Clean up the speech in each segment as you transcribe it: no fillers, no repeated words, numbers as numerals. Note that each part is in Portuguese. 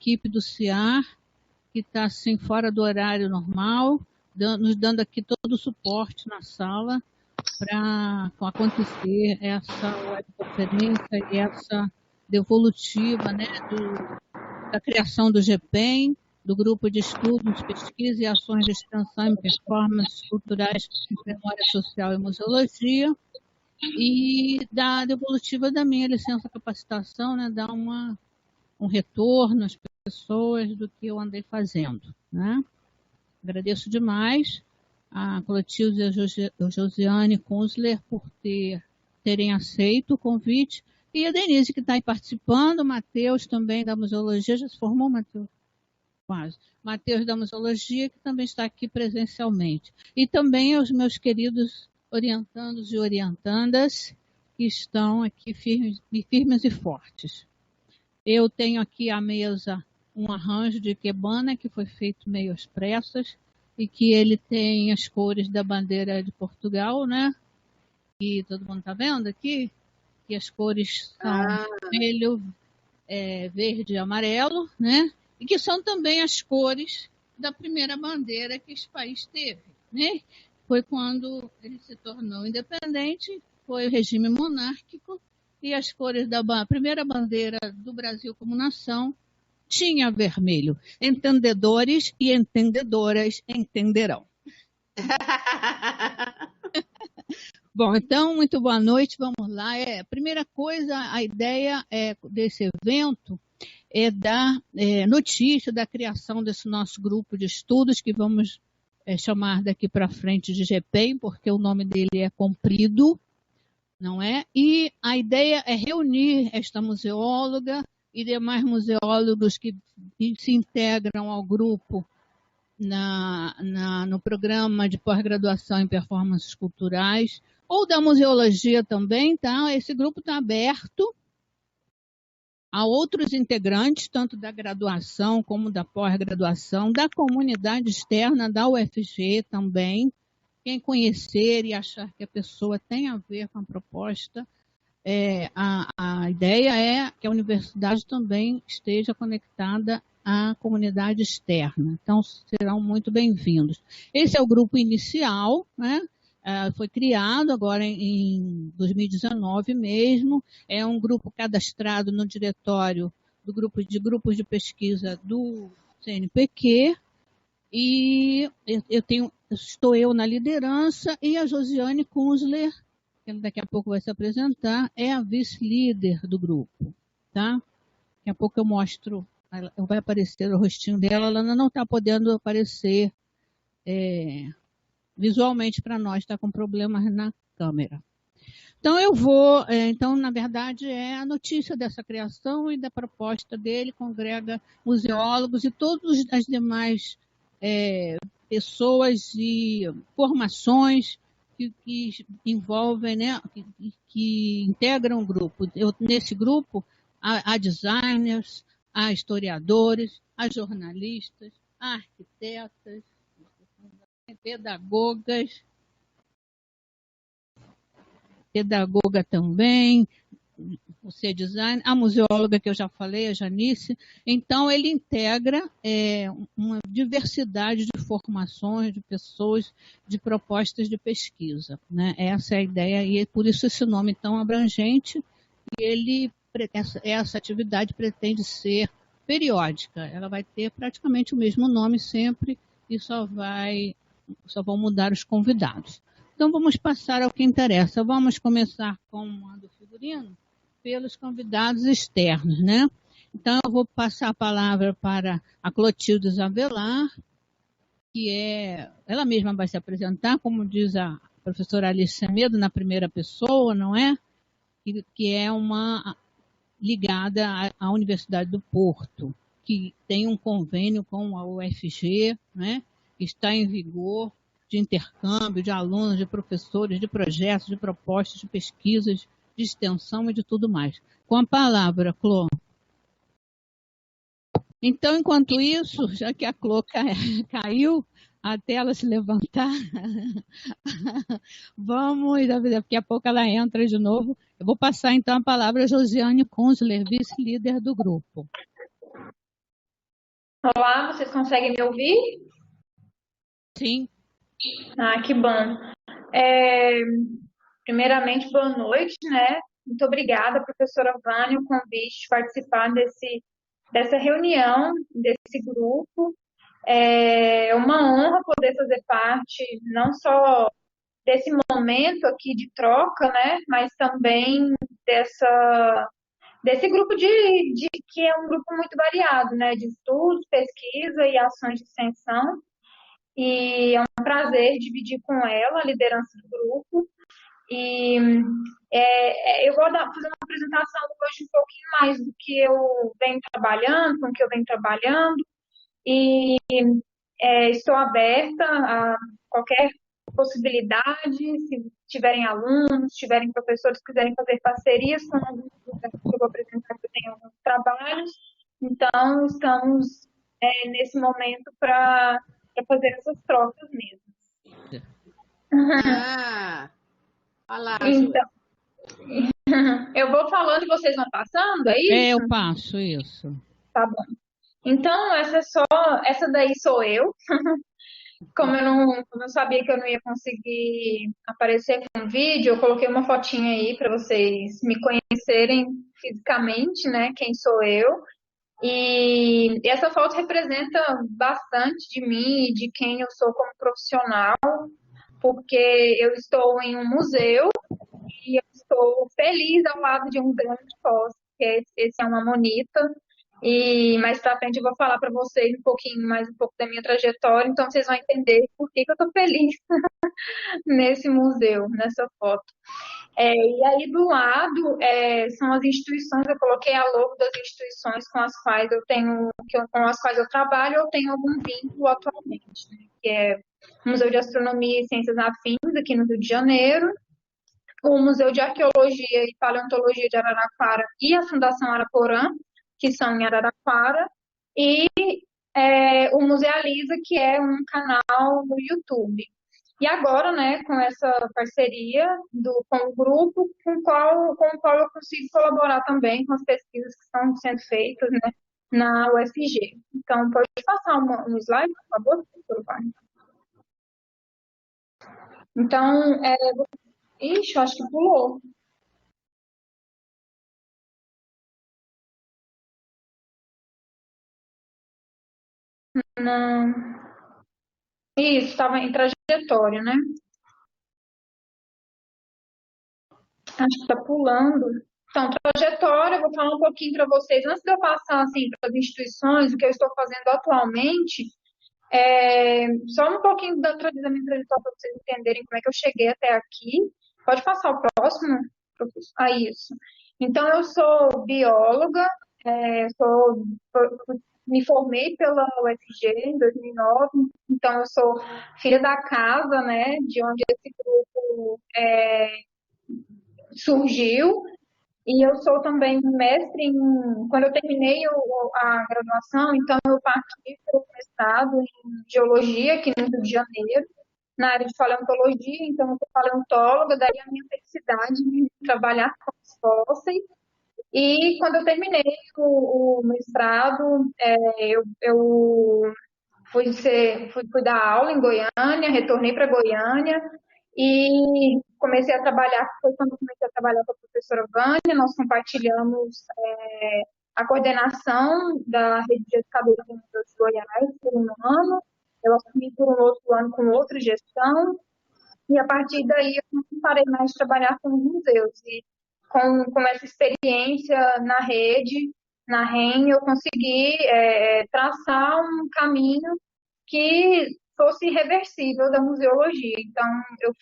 equipe do CIAR, que está assim, fora do horário normal, nos dando aqui todo o suporte na sala para acontecer essa webconferência e essa devolutiva, né, da criação do GPEM, do Grupo de Estudos, Pesquisa e Ações de Extensão em Performances Culturais, Memória Social e Museologia, e da devolutiva da minha licença capacitação, né, dar um retorno às pessoas do que eu andei fazendo, né? Agradeço demais a Clotilde e a Josiane Kunzler por terem aceito o convite, e a Denise, que está aí participando, o Matheus também da Museologia, já se formou, Matheus? Quase. Matheus da Museologia, que também está aqui presencialmente. E também aos meus queridos orientandos e orientandas, que estão aqui firmes e fortes. Eu tenho aqui à mesa um arranjo de ikebana que foi feito meio às pressas e que ele tem as cores da bandeira de Portugal, né? E todo mundo está vendo aqui? Que as cores são vermelho, verde e amarelo, né? E que são também as cores da primeira bandeira que esse país teve, né? Foi quando ele se tornou independente, foi o regime monárquico, e as cores da primeira bandeira do Brasil como nação tinha vermelho. Entendedores e entendedoras entenderão. Bom, então, muito boa noite, vamos lá. Primeira coisa, a ideia desse evento é dar notícia da criação desse nosso grupo de estudos, que vamos chamar daqui para frente de GPEM, porque o nome dele é comprido, não é? E a ideia é reunir esta museóloga e demais museólogos que se integram ao grupo no programa de pós-graduação em performances culturais, ou da museologia também, tá? Esse grupo está aberto a outros integrantes, tanto da graduação como da pós-graduação, da comunidade externa da UFG também. Quem conhecer e achar que a pessoa tem a ver com a proposta, a ideia é que a universidade também esteja conectada à comunidade externa. Então, serão muito bem-vindos. Esse é o grupo inicial, né? Foi criado agora em 2019 mesmo. É um grupo cadastrado no diretório do grupo de grupos de pesquisa do CNPq. E estou eu na liderança, e a Josiane Kunzler, que daqui a pouco vai se apresentar, é a vice-líder do grupo, tá? Daqui a pouco eu mostro, vai aparecer o rostinho dela, ela ainda não está podendo aparecer visualmente para nós, está com problemas na câmera. Então então na verdade é a notícia dessa criação e da proposta dele, congrega museólogos e todas as demais pessoas e formações que envolvem, né, que integram o grupo. Nesse grupo há designers, há historiadores, há jornalistas, há arquitetas, pedagoga também, você design, a museóloga que eu já falei, a Janice. Então, ele integra uma diversidade de formações, de pessoas, de propostas de pesquisa, né? Essa é a ideia, e é por isso esse nome tão abrangente. E essa atividade pretende ser periódica. Ela vai ter praticamente o mesmo nome sempre, e só vão mudar os convidados. Então, vamos passar ao que interessa. Vamos começar com a do figurino, pelos convidados externos, né? Então, eu vou passar a palavra para a Clotilde Zavelar, que ela mesma vai se apresentar, como diz a professora Alice Semedo, na primeira pessoa, não é? Que é uma ligada à Universidade do Porto, que tem um convênio com a UFG, né? Que está em vigor, de intercâmbio, de alunos, de professores, de projetos, de propostas, de pesquisas, de extensão e de tudo mais. Com a palavra, Clô. Então, enquanto isso, já que a Clô caiu, até ela se levantar, vamos, daqui a pouco ela entra de novo. Eu vou passar então a palavra a Josiane Kunzler, vice-líder do grupo. Olá, vocês conseguem me ouvir? Sim. Ah, que bom. É, primeiramente, boa noite, né? Muito obrigada, professora Vânia, o convite de participar dessa reunião, desse grupo. É uma honra poder fazer parte não só desse momento aqui de troca, né? Mas também desse grupo que é um grupo muito variado, né? De estudos, pesquisa e ações de extensão. E é um prazer dividir com ela a liderança do grupo. E eu vou fazer uma apresentação hoje um pouquinho mais do que eu venho trabalhando, com o que eu venho trabalhando, e estou aberta a qualquer possibilidade, se tiverem alunos, tiverem professores que quiserem fazer parcerias com alguns projetos que eu vou apresentar, que eu tenho alguns trabalhos. Então, estamos nesse momento para fazer essas trocas mesmo. Ah, olha lá, Ju. Então, eu vou falando e vocês vão passando, é É, isso? eu passo isso. Tá bom. Então, essa daí sou eu. Como eu sabia que eu não ia conseguir aparecer com vídeo, eu coloquei uma fotinha aí para vocês me conhecerem fisicamente, né? Quem sou eu. E essa foto representa bastante de mim e de quem eu sou como profissional, porque eu estou em um museu e eu estou feliz ao lado de um grande fóssil, que esse é uma amonita. E mais para frente eu vou falar para vocês um pouco da minha trajetória, então vocês vão entender por que que eu estou feliz nesse museu, nessa foto. E aí do lado são as instituições, eu coloquei a logo das instituições com as quais com as quais eu trabalho ou tenho algum vínculo atualmente, né? Que é o Museu de Astronomia e Ciências Afins, aqui no Rio de Janeiro, o Museu de Arqueologia e Paleontologia de Araraquara e a Fundação Araporã, que são em Araraquara, e o Musealiza, que é um canal no YouTube. E agora, né, com essa parceria com o grupo, com o qual eu consigo colaborar também com as pesquisas que estão sendo feitas, né, na UFG. Então, pode passar um slide, por favor, professor Wagner? Então, ixi, eu acho que pulou. Não. Isso, estava em trajetória, né? Acho que está pulando. Então, trajetória, eu vou falar um pouquinho para vocês. Antes de eu passar assim, para as instituições, o que eu estou fazendo atualmente, só um pouquinho da minha trajetória para vocês entenderem como é que eu cheguei até aqui. Pode passar o próximo, professor? Ah, isso. Então, eu sou bióloga, é, sou, me formei pela UFG em 2009, então eu sou filha da casa, né, de onde esse grupo surgiu. E eu sou também mestre quando eu terminei a graduação, então eu parti para o mestrado em geologia aqui no Rio de Janeiro, na área de paleontologia, então eu sou paleontóloga, daí a minha felicidade de trabalhar com os fósseis. E quando eu terminei o mestrado, eu fui dar aula em Goiânia, retornei para Goiânia e comecei a trabalhar, foi quando eu comecei a trabalhar com a professora Vânia, nós compartilhamos a coordenação da rede de educadores de museus de Goiás por um ano, eu assumi por um outro ano com outra gestão, e a partir daí eu não parei mais de trabalhar com os museus. E com essa experiência na rede, na REM, eu consegui traçar um caminho que fosse irreversível da museologia. Então, eu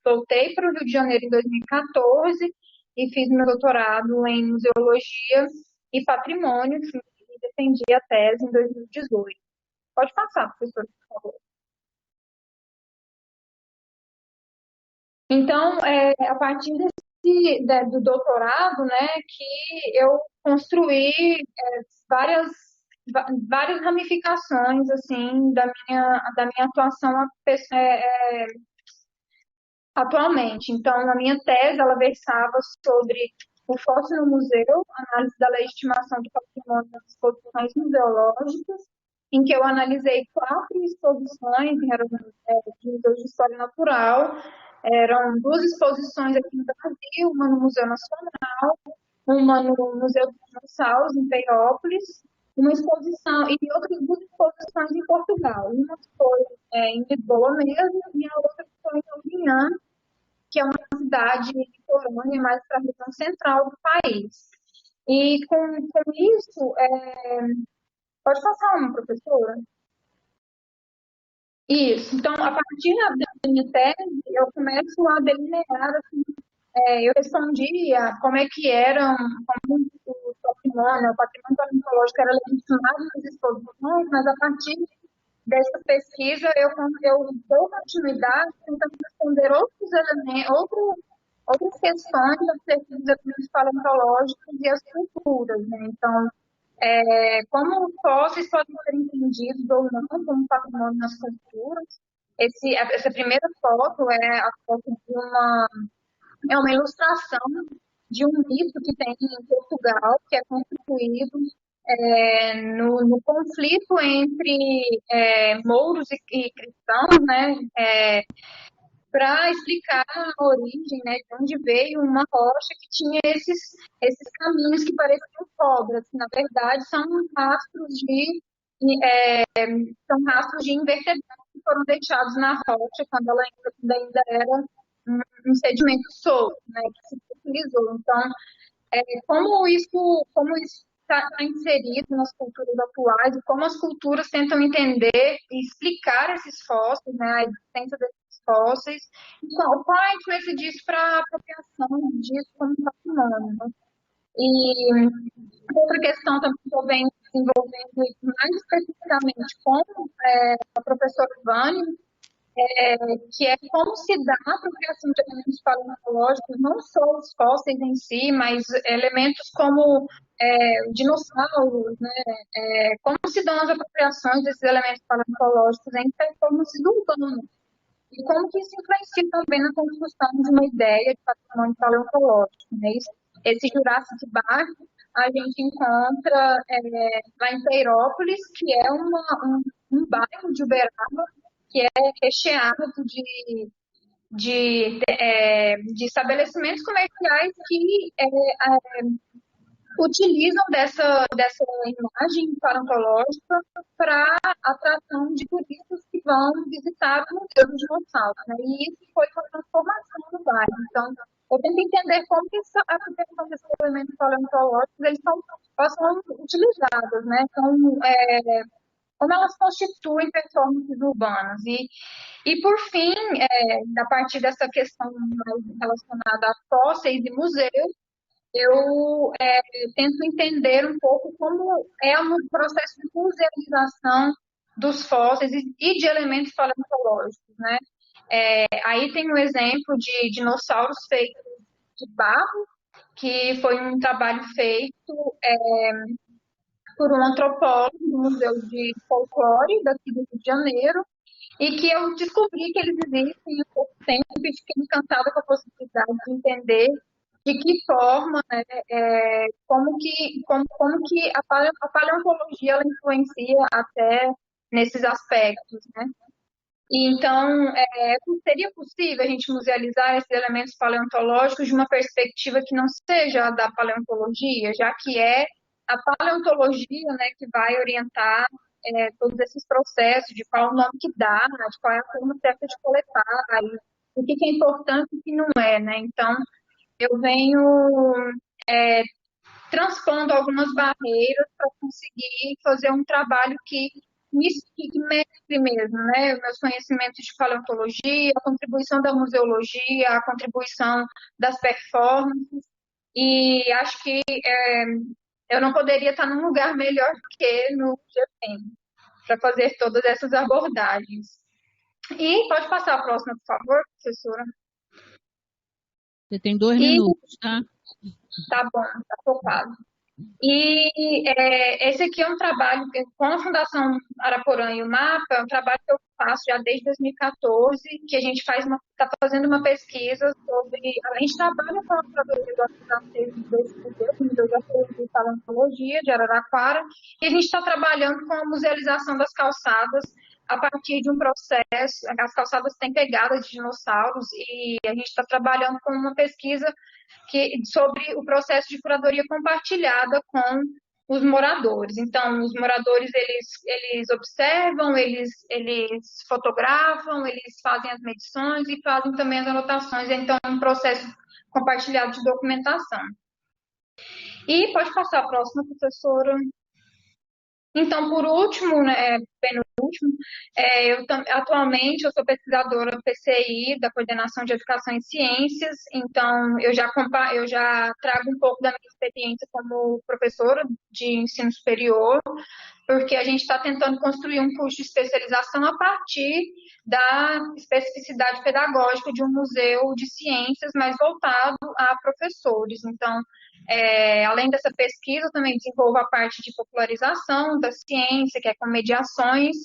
voltei para o Rio de Janeiro em 2014 e fiz meu doutorado em museologia e patrimônio e defendi a tese em 2018. Pode passar, professor, por favor. Então, a partir do doutorado, né, que eu construí várias, várias ramificações, assim, da minha atuação atualmente. Então, a minha tese, ela versava sobre o fóssil no museu, análise da legitimação do patrimônio nas exposições museológicas, em que eu analisei 4 exposições de museus de história natural. Eram 2 exposições aqui no Brasil, uma no Museu Nacional, uma no Museu dos Dinossauros, em Peirópolis, uma exposição, e outras 2 exposições em Portugal. Uma foi em Lisboa mesmo, e a outra foi em Lugano, que é uma cidade litorânea, mais para a região central do país. E com isso, pode passar uma, professora? Isso. Então, a partir da minha tese, eu começo a delinear, assim, eu respondia como é que eram, como o patrimônio paleontológico era legitimado nas exposições, mas a partir dessa pesquisa eu dou continuidade tentando responder outros elementos, outras questões acerca dos elementos paleontológicos e as culturas, né? Então, como fósseis podem ser entendidos ou não como patrimônio nas culturas. Essa primeira foto é a foto é uma ilustração de um mito que tem em Portugal, que é constituído no conflito entre mouros e cristãos, né? Para explicar a origem, né, de onde veio uma rocha que tinha esses caminhos que pareciam cobras, que na verdade são rastros de invertebrados que foram deixados na rocha quando ela ainda era um sedimento solto, né, que se utilizou. Então, como isso está inserido nas culturas atuais e como as culturas tentam entender e explicar esses fósseis, né, a existência desses fósseis. Então, qual a influência disso para a apropriação disso como patrimônio, né? E outra questão também que eu venho desenvolvendo mais especificamente com a professora Vânia, que é como se dá a apropriação de elementos paleontológicos, não só os fósseis em si, mas elementos como dinossauros, né? Como se dão as apropriações desses elementos paleontológicos em performances urbanas. E como que isso influencia também na construção de uma ideia de patrimônio paleontológico, né? Esse Jurassic Park a gente encontra lá em Peirópolis, que é um bairro de Uberaba, que é recheado de estabelecimentos comerciais que utilizam dessa imagem paleontológica para atração de turistas que vão visitar o Museu dos Dinossauros, né? E isso foi uma transformação no bairro. Então, eu tento entender como que a proteção desses elementos paleontológicos eles são utilizados, né? Então, como elas constituem performances urbanas. E por fim, a partir dessa questão relacionada a fósseis e museus, eu tento entender um pouco como é o processo de musealização dos fósseis e de elementos paleontológicos, né? Aí tem um exemplo de dinossauros feitos de barro, que foi um trabalho feito por um antropólogo do Museu de Folclore daqui do Rio de Janeiro, e que eu descobri que eles existem há pouco tempo e fiquei encantada com a possibilidade de entender de que forma, né, como que a paleontologia ela influencia até nesses aspectos, né? E então, seria possível a gente musealizar esses elementos paleontológicos de uma perspectiva que não seja a da paleontologia, já que é a paleontologia, né, que vai orientar todos esses processos, de qual o nome que dá, de qual é a forma certa de coletar, e o que é importante e o que não é, né? Então, eu venho transpondo algumas barreiras para conseguir fazer um trabalho que mestre mesmo, né? Meus conhecimentos de paleontologia, a contribuição da museologia, a contribuição das performances, e acho que eu não poderia estar num lugar melhor do que no GPM para fazer todas essas abordagens. E pode passar a próxima, por favor, professora? Você tem 2 minutos, tá? Tá bom, tá focado. E esse aqui é um trabalho com a Fundação Araporã e o MAPA, é um trabalho que eu faço já desde 2014, que a gente está fazendo uma pesquisa sobre, a gente trabalha com a curadoria do acervo desse museu de acervo de paleontologia de Araraquara, e a gente está trabalhando com a musealização das calçadas a partir de um processo, as calçadas têm pegadas de dinossauros, e a gente está trabalhando com uma pesquisa sobre o processo de curadoria compartilhada com os moradores. Então, os moradores, eles observam, eles fotografam, eles fazem as medições e fazem também as anotações. Então, é um processo compartilhado de documentação. E pode passar a próxima, professora. Então, por último, né, penúltimo, atualmente eu sou pesquisadora do PCI, da Coordenação de Educação em Ciências, então eu já trago um pouco da minha experiência como professora de ensino superior, porque a gente está tentando construir um curso de especialização a partir da especificidade pedagógica de um museu de ciências, mais voltado a professores. Então, além dessa pesquisa, eu também desenvolvo a parte de popularização da ciência, que é com mediações,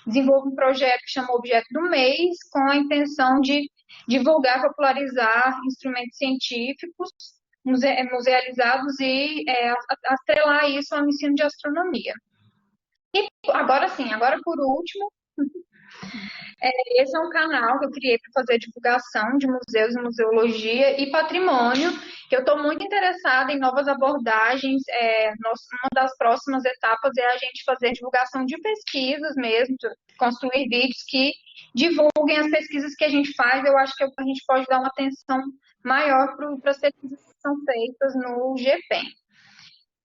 desenvolvo um projeto que chama Objeto do Mês, com a intenção de divulgar, popularizar instrumentos científicos musealizados e atrelar isso ao ensino de astronomia. E agora sim, agora por último, esse é um canal que eu criei para fazer divulgação de museus e museologia e patrimônio, que eu estou muito interessada em novas abordagens. Uma das próximas etapas é a gente fazer divulgação de pesquisas mesmo, construir vídeos que divulguem as pesquisas que a gente faz. Eu acho que a gente pode dar uma atenção maior para as pesquisas que são feitas no GPEM.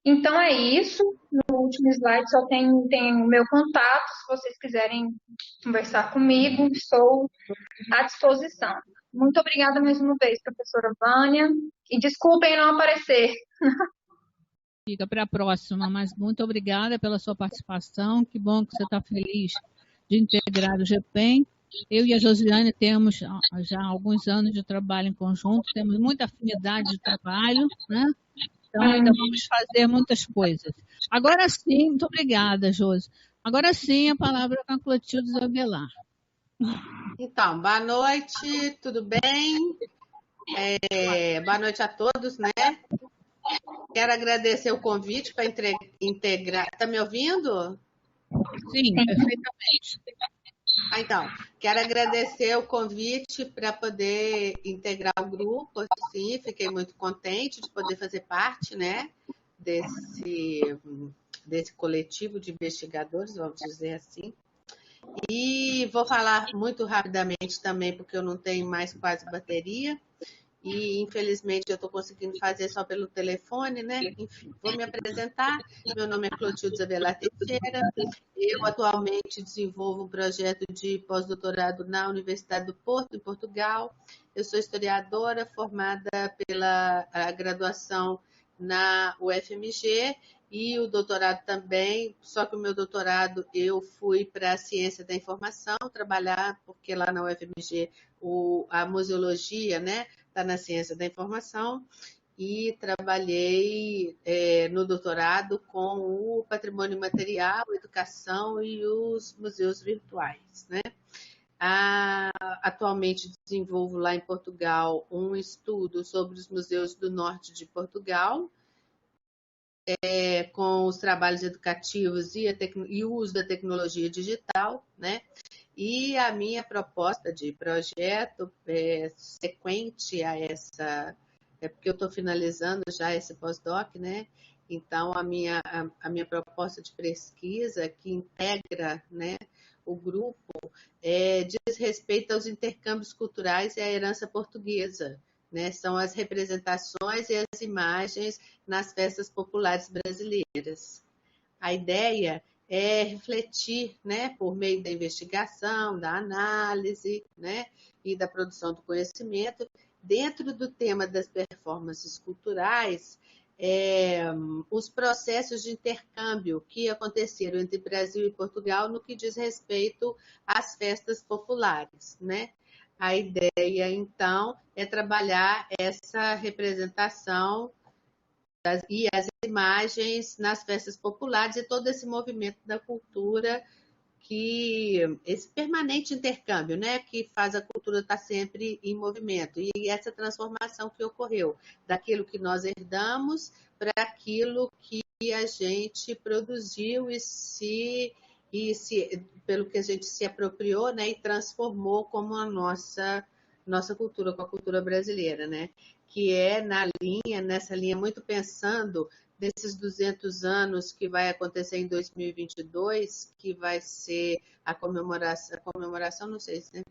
Então é isso. No último slide só tem o meu contato. Se vocês quiserem conversar comigo, estou à disposição. Muito obrigada mais uma vez, professora Vânia. E desculpem não aparecer. Fica para a próxima, mas muito obrigada pela sua participação. Que bom que você está feliz de integrar o GPEM. Eu e a Josiane temos já alguns anos de trabalho em conjunto, temos muita afinidade de trabalho, né? Então, ainda vamos fazer muitas coisas. Agora sim, muito obrigada, Josi. Agora sim, a palavra é com a Clotilde Zabelar. Então, boa noite, tudo bem? Boa noite a todos, né? Quero agradecer o convite para integrar. Está me ouvindo? Sim, perfeitamente. Então, quero agradecer o convite para poder integrar o grupo, sim, fiquei muito contente de poder fazer parte, né, desse coletivo de investigadores, vamos dizer assim. E vou falar muito rapidamente também, porque eu não tenho mais quase bateria. E, infelizmente, eu estou conseguindo fazer só pelo telefone, né? Enfim, vou me apresentar. Meu nome é Clotilde Zabelar Teixeira. Eu, atualmente, desenvolvo um projeto de pós-doutorado na Universidade do Porto, em Portugal. Eu sou historiadora, formada pela graduação na UFMG e o doutorado também, só que o meu doutorado eu fui para a ciência da informação, trabalhar, porque lá na UFMG a museologia, né, está na ciência da informação, e trabalhei no doutorado com o patrimônio material, educação e os museus virtuais, né? Atualmente desenvolvo lá em Portugal um estudo sobre os museus do norte de Portugal, com os trabalhos educativos e o uso da tecnologia digital, né? E a minha proposta de projeto sequente a essa, porque eu estou finalizando já esse pós-doc, né? Então, a minha proposta de pesquisa, que integra, né, o grupo, diz respeito aos intercâmbios culturais e à herança portuguesa, né? São as representações e as imagens nas festas populares brasileiras. A ideia é refletir, né, por meio da investigação, da análise, né, e da produção do conhecimento, dentro do tema das performances culturais, os processos de intercâmbio que aconteceram entre Brasil e Portugal no que diz respeito às festas populares, né? A ideia, então, é trabalhar essa representação e as imagens nas festas populares e todo esse movimento da cultura, esse permanente intercâmbio, né, que faz a cultura estar sempre em movimento, e essa transformação que ocorreu daquilo que nós herdamos para aquilo que a gente produziu pelo que a gente se apropriou, né, e transformou como a nossa cultura, com a cultura brasileira, né, que é nessa linha, muito pensando desses 200 anos que vai acontecer em 2022, que vai ser a comemoração, não sei se, né?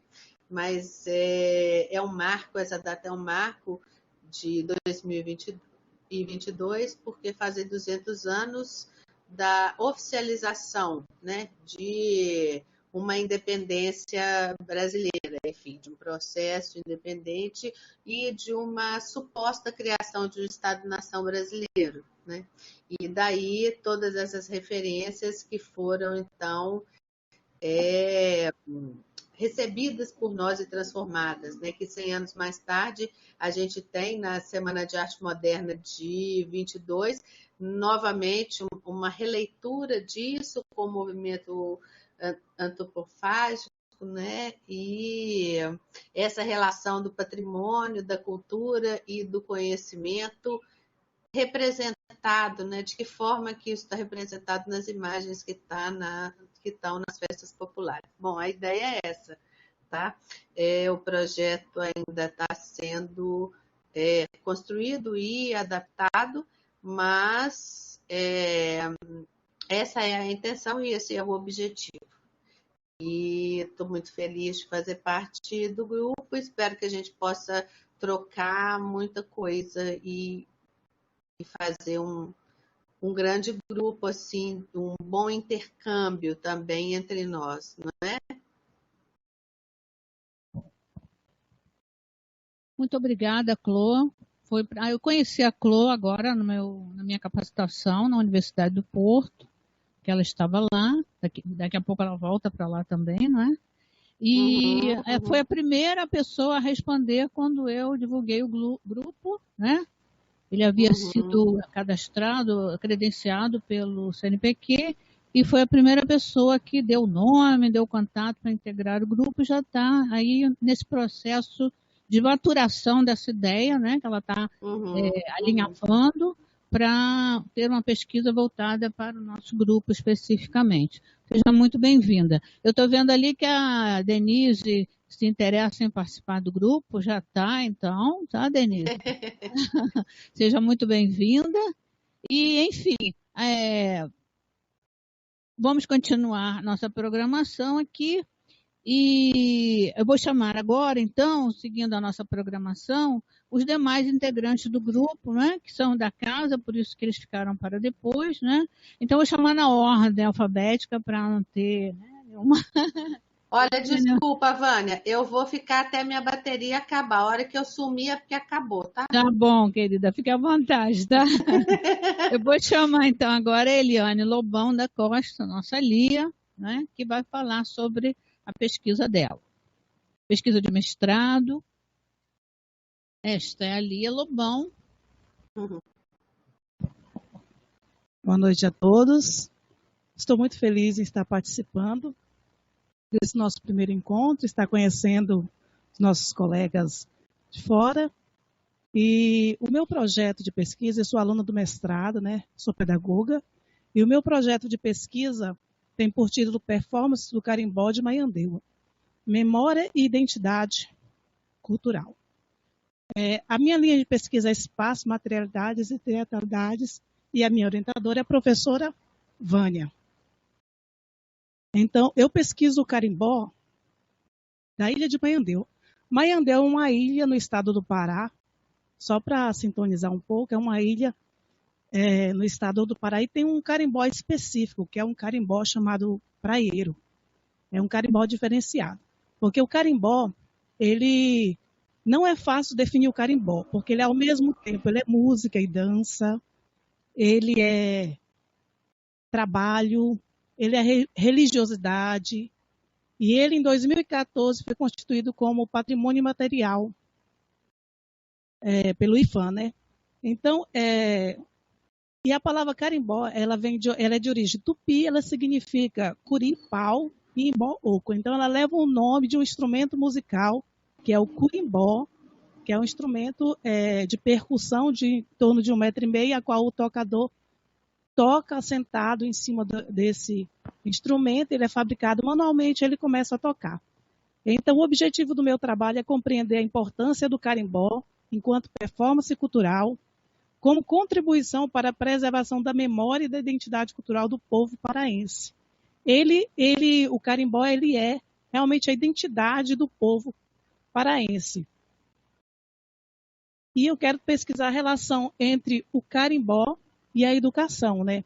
Mas é um marco, essa data é um marco de 2022, porque fazem 200 anos da oficialização, né, de uma independência brasileira, enfim, de um processo independente e de uma suposta criação de um Estado-nação brasileiro, né? E daí todas essas referências que foram, então, recebidas por nós e transformadas, né? Que 100 anos mais tarde a gente tem na Semana de Arte Moderna de 22, novamente uma releitura disso com o movimento antropofágico, né? E essa relação do patrimônio, da cultura e do conhecimento representado, né? De que forma que isso está representado nas imagens que estão nas festas populares. Bom, a ideia é essa, tá? O projeto ainda está sendo construído e adaptado, mas essa é a intenção e esse é o objetivo. E estou muito feliz de fazer parte do grupo, espero que a gente possa trocar muita coisa e fazer um grande grupo, assim, um bom intercâmbio também entre nós, não é? Muito obrigada, Clô. Eu conheci a Clô agora na minha capacitação na Universidade do Porto, que ela estava lá, daqui a pouco ela volta para lá também, não é? E foi a primeira pessoa a responder quando eu divulguei o grupo, né? Ele havia sido cadastrado, credenciado pelo CNPq, e foi a primeira pessoa que deu o nome, deu contato para integrar o grupo, e já está aí nesse processo de maturação dessa ideia, né, que ela está alinhavando para ter uma pesquisa voltada para o nosso grupo especificamente. Seja muito bem-vinda. Eu estou vendo ali que a Denise se interessa em participar do grupo, já está, então, tá, Denise? Seja muito bem-vinda. E, enfim, vamos continuar nossa programação aqui. E eu vou chamar agora, então, seguindo a nossa programação, os demais integrantes do grupo, né, que são da casa, por isso que eles ficaram para depois, né? Então, eu vou chamar na ordem alfabética para não ter, né, nenhuma... Olha, desculpa, Vânia, eu vou ficar até minha bateria acabar. A hora que eu sumir é porque acabou, tá? Tá bom, querida, fique à vontade, tá? Eu vou chamar, então, agora a Eliane Lobão da Costa, nossa Lia, né, que vai falar sobre a pesquisa dela. Pesquisa de mestrado. Esta é a Lia Lobão. Boa noite a todos. Estou muito feliz em estar participando desse nosso primeiro encontro, estar conhecendo os nossos colegas de fora. E o meu projeto de pesquisa, eu sou aluna do mestrado, né? Sou pedagoga, e o meu projeto de pesquisa tem por título Performance do Carimbó de Maiandeua, Memória e Identidade Cultural. A minha linha de pesquisa é Espaço, Materialidades e Teatralidades, e a minha orientadora é a professora Vânia. Então, eu pesquiso o carimbó da ilha de Maiandeua. Maiandeua é uma ilha no estado do Pará, só para sintonizar um pouco, é uma ilha no estado do Pará e tem um carimbó específico, que é um carimbó chamado praieiro. É um carimbó diferenciado. Porque o carimbó, ele não é fácil definir o carimbó, porque ele ao mesmo tempo ele é música e dança, ele é trabalho, ele é religiosidade, e ele em 2014 foi constituído como patrimônio imaterial pelo IPHAN, né? Então, E a palavra carimbó, ela é de origem tupi, ela significa curi-pau e imbó oco. Então, ela leva o nome de um instrumento musical, que é o curimbó, que é um instrumento de percussão de em torno de 1,5 m, a qual o tocador toca sentado em cima desse instrumento, ele é fabricado manualmente, ele começa a tocar. Então, o objetivo do meu trabalho é compreender a importância do carimbó enquanto performance cultural, como contribuição para a preservação da memória e da identidade cultural do povo paraense. O carimbó, ele é realmente a identidade do povo paraense. E eu quero pesquisar a relação entre o carimbó e a educação, né?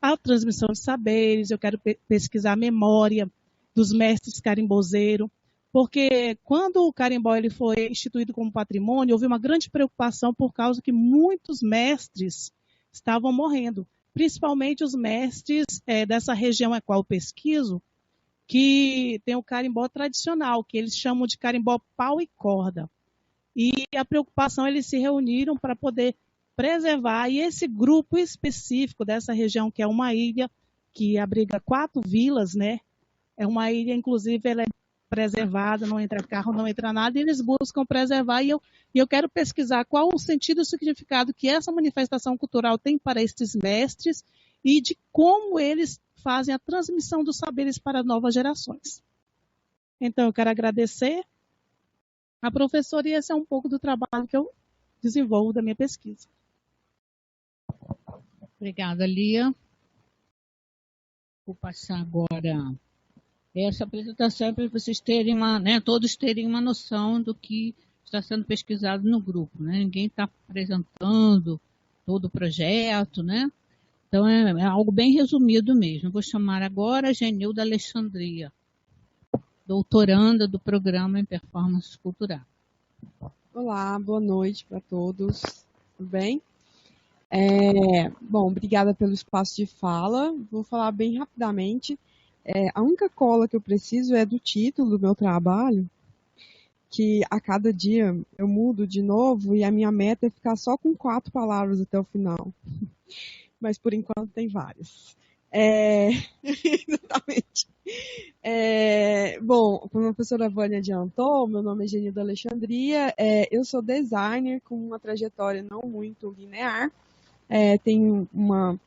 A transmissão de saberes, eu quero pesquisar a memória dos mestres carimbozeiros, porque quando o carimbó ele foi instituído como patrimônio, houve uma grande preocupação por causa que muitos mestres estavam morrendo, principalmente os mestres dessa região a qual eu pesquiso, que tem o carimbó tradicional, que eles chamam de carimbó pau e corda. E a preocupação, eles se reuniram para poder preservar, e esse grupo específico dessa região, que é uma ilha que abriga 4 vilas, né? É uma ilha, inclusive, ela é preservada, não entra carro, não entra nada, e eles buscam preservar, e eu quero pesquisar qual o sentido e o significado que essa manifestação cultural tem para estes mestres e de como eles fazem a transmissão dos saberes para novas gerações. Então, eu quero agradecer a professora, e esse é um pouco do trabalho que eu desenvolvo da minha pesquisa. Obrigada, Lia. Vou passar agora essa apresentação para vocês terem todos terem uma noção do que está sendo pesquisado no grupo, né? Ninguém está apresentando todo o projeto, né? Então é algo bem resumido mesmo. Vou chamar agora a Genilda Alexandria, doutoranda do programa em performance cultural. Olá, boa noite para todos, tudo bem? Bom, obrigada pelo espaço de fala. Vou falar bem rapidamente. A única cola que eu preciso é do título do meu trabalho, que a cada dia eu mudo de novo e a minha meta é ficar só com 4 palavras até o final. Mas por enquanto tem várias. Exatamente. Bom, como a professora Vânia adiantou, meu nome é Genilda Alexandria, eu sou designer com uma trajetória não muito linear, tenho uma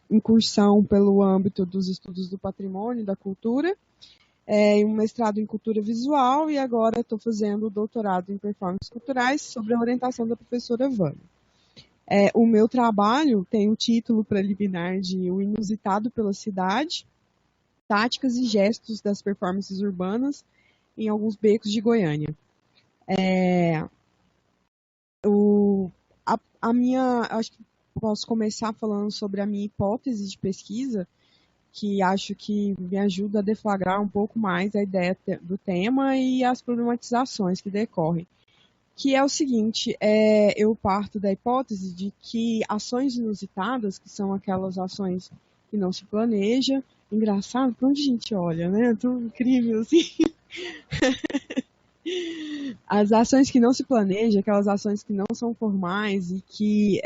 incursão pelo âmbito dos estudos do patrimônio e da cultura, um mestrado em cultura visual e agora estou fazendo o doutorado em performances culturais sob a orientação da professora Vânia. O meu trabalho tem o título preliminar de O Inusitado pela Cidade, Táticas e Gestos das Performances Urbanas em alguns becos de Goiânia. Acho que posso começar falando sobre a minha hipótese de pesquisa, que acho que me ajuda a deflagrar um pouco mais a ideia do tema e as problematizações que decorrem. Que é o seguinte, eu parto da hipótese de que ações inusitadas, que são aquelas ações que não se planeja, engraçado, pra onde a gente olha, né? Tão incrível assim. As ações que não se planejam, aquelas ações que não são formais e que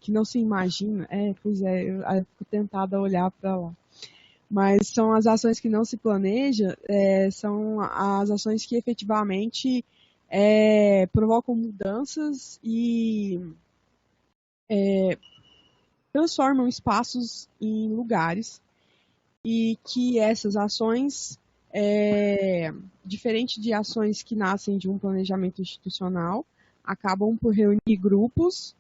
não se imagina, eu fico tentada a olhar para lá. Mas são as ações que não se planejam, são as ações que efetivamente provocam mudanças e transformam espaços em lugares, e que essas ações, diferente de ações que nascem de um planejamento institucional, acabam por reunir grupos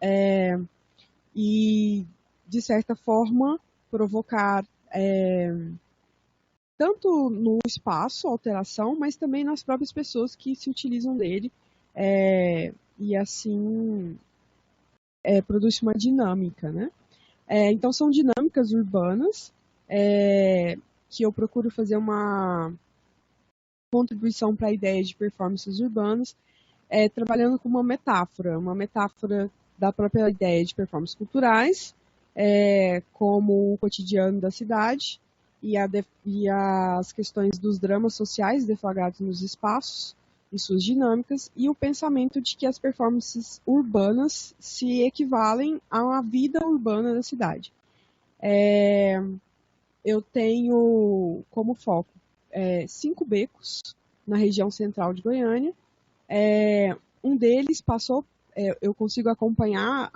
e, de certa forma, provocar tanto no espaço alteração, mas também nas próprias pessoas que se utilizam dele, e assim produz uma dinâmica, né? Então são dinâmicas urbanas que eu procuro fazer uma contribuição para a ideia de performances urbanas, trabalhando com uma metáfora da própria ideia de performances culturais, como o cotidiano da cidade e as questões dos dramas sociais deflagrados nos espaços, em suas dinâmicas, e o pensamento de que as performances urbanas se equivalem à vida urbana da cidade. Eu tenho como foco 5 becos na região central de Goiânia. Um deles passou, eu consigo acompanhar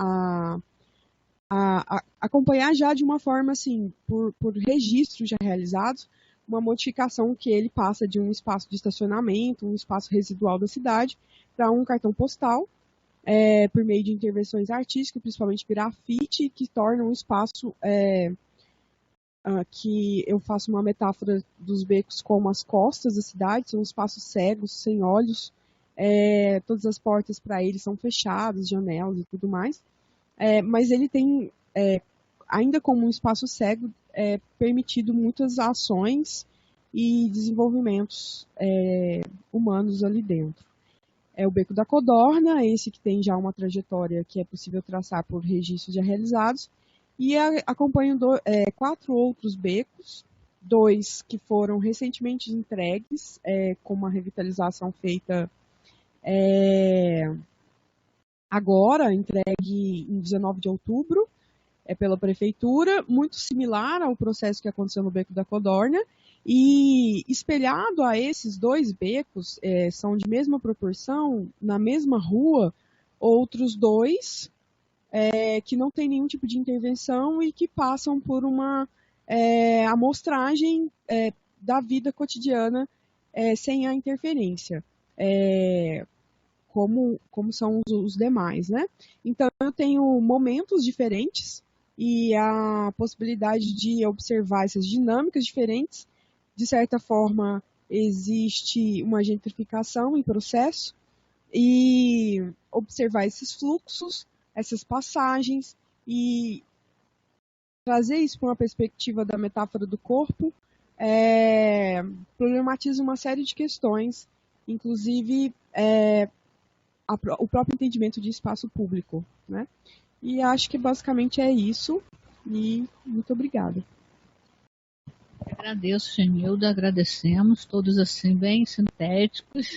acompanhar já de uma forma assim, por registros já realizados, uma modificação que ele passa de um espaço de estacionamento, um espaço residual da cidade, para um cartão postal, por meio de intervenções artísticas, principalmente grafite, que torna um espaço que eu faço uma metáfora dos becos como as costas da cidade, são espaços cegos, sem olhos, todas as portas para ele são fechadas, janelas e tudo mais, mas ele tem, ainda como um espaço cego, permitido muitas ações e desenvolvimentos humanos ali dentro. É o Beco da Codorna, esse que tem já uma trajetória que é possível traçar por registros já realizados, e acompanho 4 outros becos, 2 que foram recentemente entregues, com uma revitalização feita agora, entregue em 19 de outubro, pela prefeitura, muito similar ao processo que aconteceu no Beco da Codorna, e espelhado a esses 2 becos, são de mesma proporção, na mesma rua, outros 2 que não tem nenhum tipo de intervenção e que passam por uma amostragem da vida cotidiana sem a interferência, como são os demais, né? Então, eu tenho momentos diferentes e a possibilidade de observar essas dinâmicas diferentes. De certa forma, existe uma gentrificação em processo, e observar esses fluxos, essas passagens, e trazer isso para uma perspectiva da metáfora do corpo, problematiza uma série de questões, inclusive o próprio entendimento de espaço público, né? E acho que basicamente é isso, e muito obrigada. Agradeço, Genilda, agradecemos, todos assim bem sintéticos,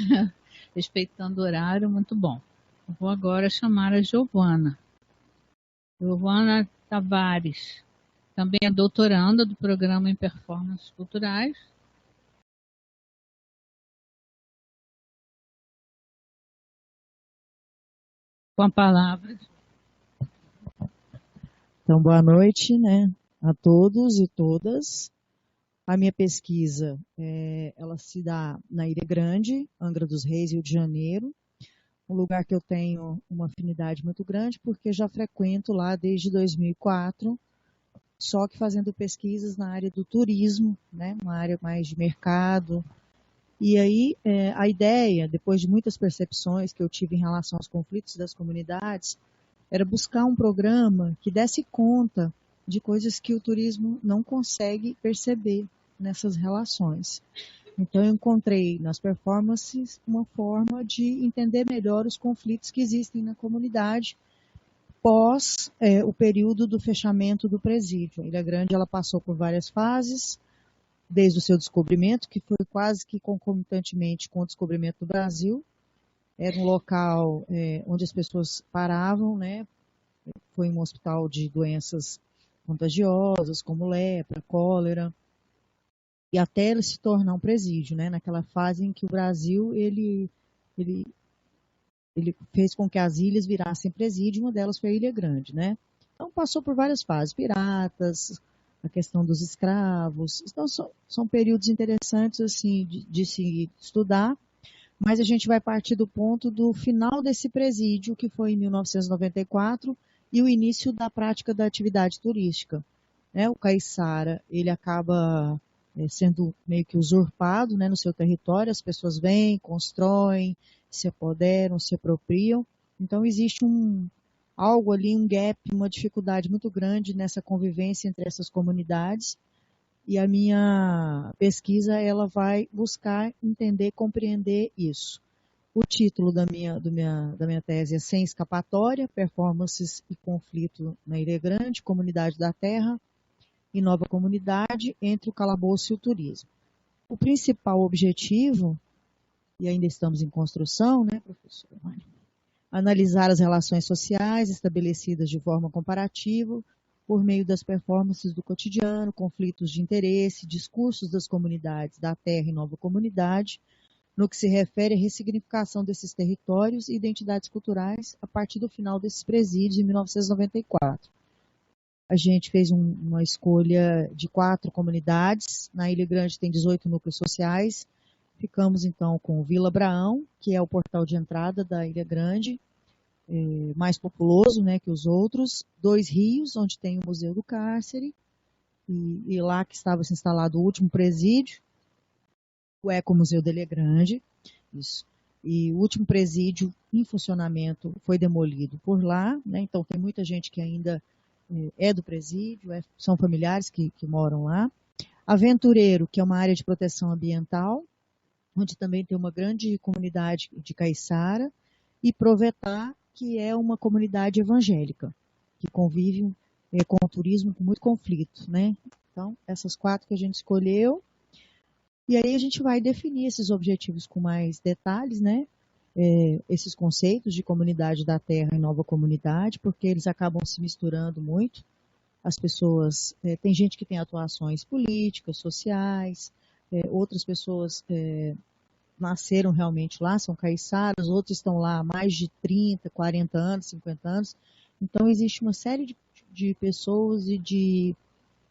respeitando o horário, muito bom. Eu vou agora chamar a Giovana. Giovana Tavares, também é doutoranda do programa em Performances Culturais. Com a palavra. Então, boa noite, né, a todos e todas. A minha pesquisa, ela se dá na Ilha Grande, Angra dos Reis, Rio de Janeiro, um lugar que eu tenho uma afinidade muito grande, porque já frequento lá desde 2004, só que fazendo pesquisas na área do turismo, né, uma área mais de mercado. E aí, a ideia, depois de muitas percepções que eu tive em relação aos conflitos das comunidades, era buscar um programa que desse conta de coisas que o turismo não consegue perceber nessas relações. Então, eu encontrei nas performances uma forma de entender melhor os conflitos que existem na comunidade pós o período do fechamento do presídio. A Ilha Grande ela passou por várias fases, desde o seu descobrimento, que foi quase que concomitantemente com o descobrimento do Brasil. Era um local onde as pessoas paravam, né? Foi um hospital de doenças contagiosas, como lepra, cólera, e até ele se tornar um presídio, né? Naquela fase em que o Brasil ele fez com que as ilhas virassem presídio, uma delas foi a Ilha Grande, né? Então passou por várias fases, piratas, a questão dos escravos. Então são períodos interessantes assim de se estudar, mas a gente vai partir do ponto do final desse presídio, que foi em 1994, e o início da prática da atividade turística, né? O caiçara, ele acaba sendo meio que usurpado, né, no seu território, as pessoas vêm, constroem, se apoderam, se apropriam. Então existe algo ali, um gap, uma dificuldade muito grande nessa convivência entre essas comunidades, e a minha pesquisa ela vai buscar entender, compreender isso. O título da minha tese é Sem Escapatória, Performances e Conflito na Ilha Grande, Comunidade da Terra e Nova Comunidade, entre o calabouço e o turismo. O principal objetivo e ainda estamos em construção, né, professora Vânia? Analisar as relações sociais estabelecidas de forma comparativa por meio das performances do cotidiano, conflitos de interesse, discursos das comunidades da terra e nova comunidade, no que se refere à ressignificação desses territórios e identidades culturais a partir do final desses presídios em 1994. A gente fez uma escolha de 4 comunidades, na Ilha Grande tem 18 núcleos sociais, ficamos então com Vila Abraão, que é o portal de entrada da Ilha Grande, mais populoso, né, que os outros, 2 Rios, onde tem o Museu do Cárcere, e lá que estava se instalado o último presídio, o Ecomuseu da Ilha Grande, isso. E o último presídio em funcionamento foi demolido por lá, né, então tem muita gente que ainda é do presídio, são familiares que moram lá. Aventureiro, que é uma área de proteção ambiental, onde também tem uma grande comunidade de caiçara, e Provetá, que é uma comunidade evangélica, que convive com o turismo com muito conflito, né? Então, essas 4 que a gente escolheu, e aí a gente vai definir esses objetivos com mais detalhes, né? Esses conceitos de comunidade da terra e nova comunidade, porque eles acabam se misturando muito. As pessoas, tem gente que tem atuações políticas, sociais, outras pessoas nasceram realmente lá, são caiçaras, outros estão lá há mais de 30, 40 anos, 50 anos. Então, existe uma série de pessoas e de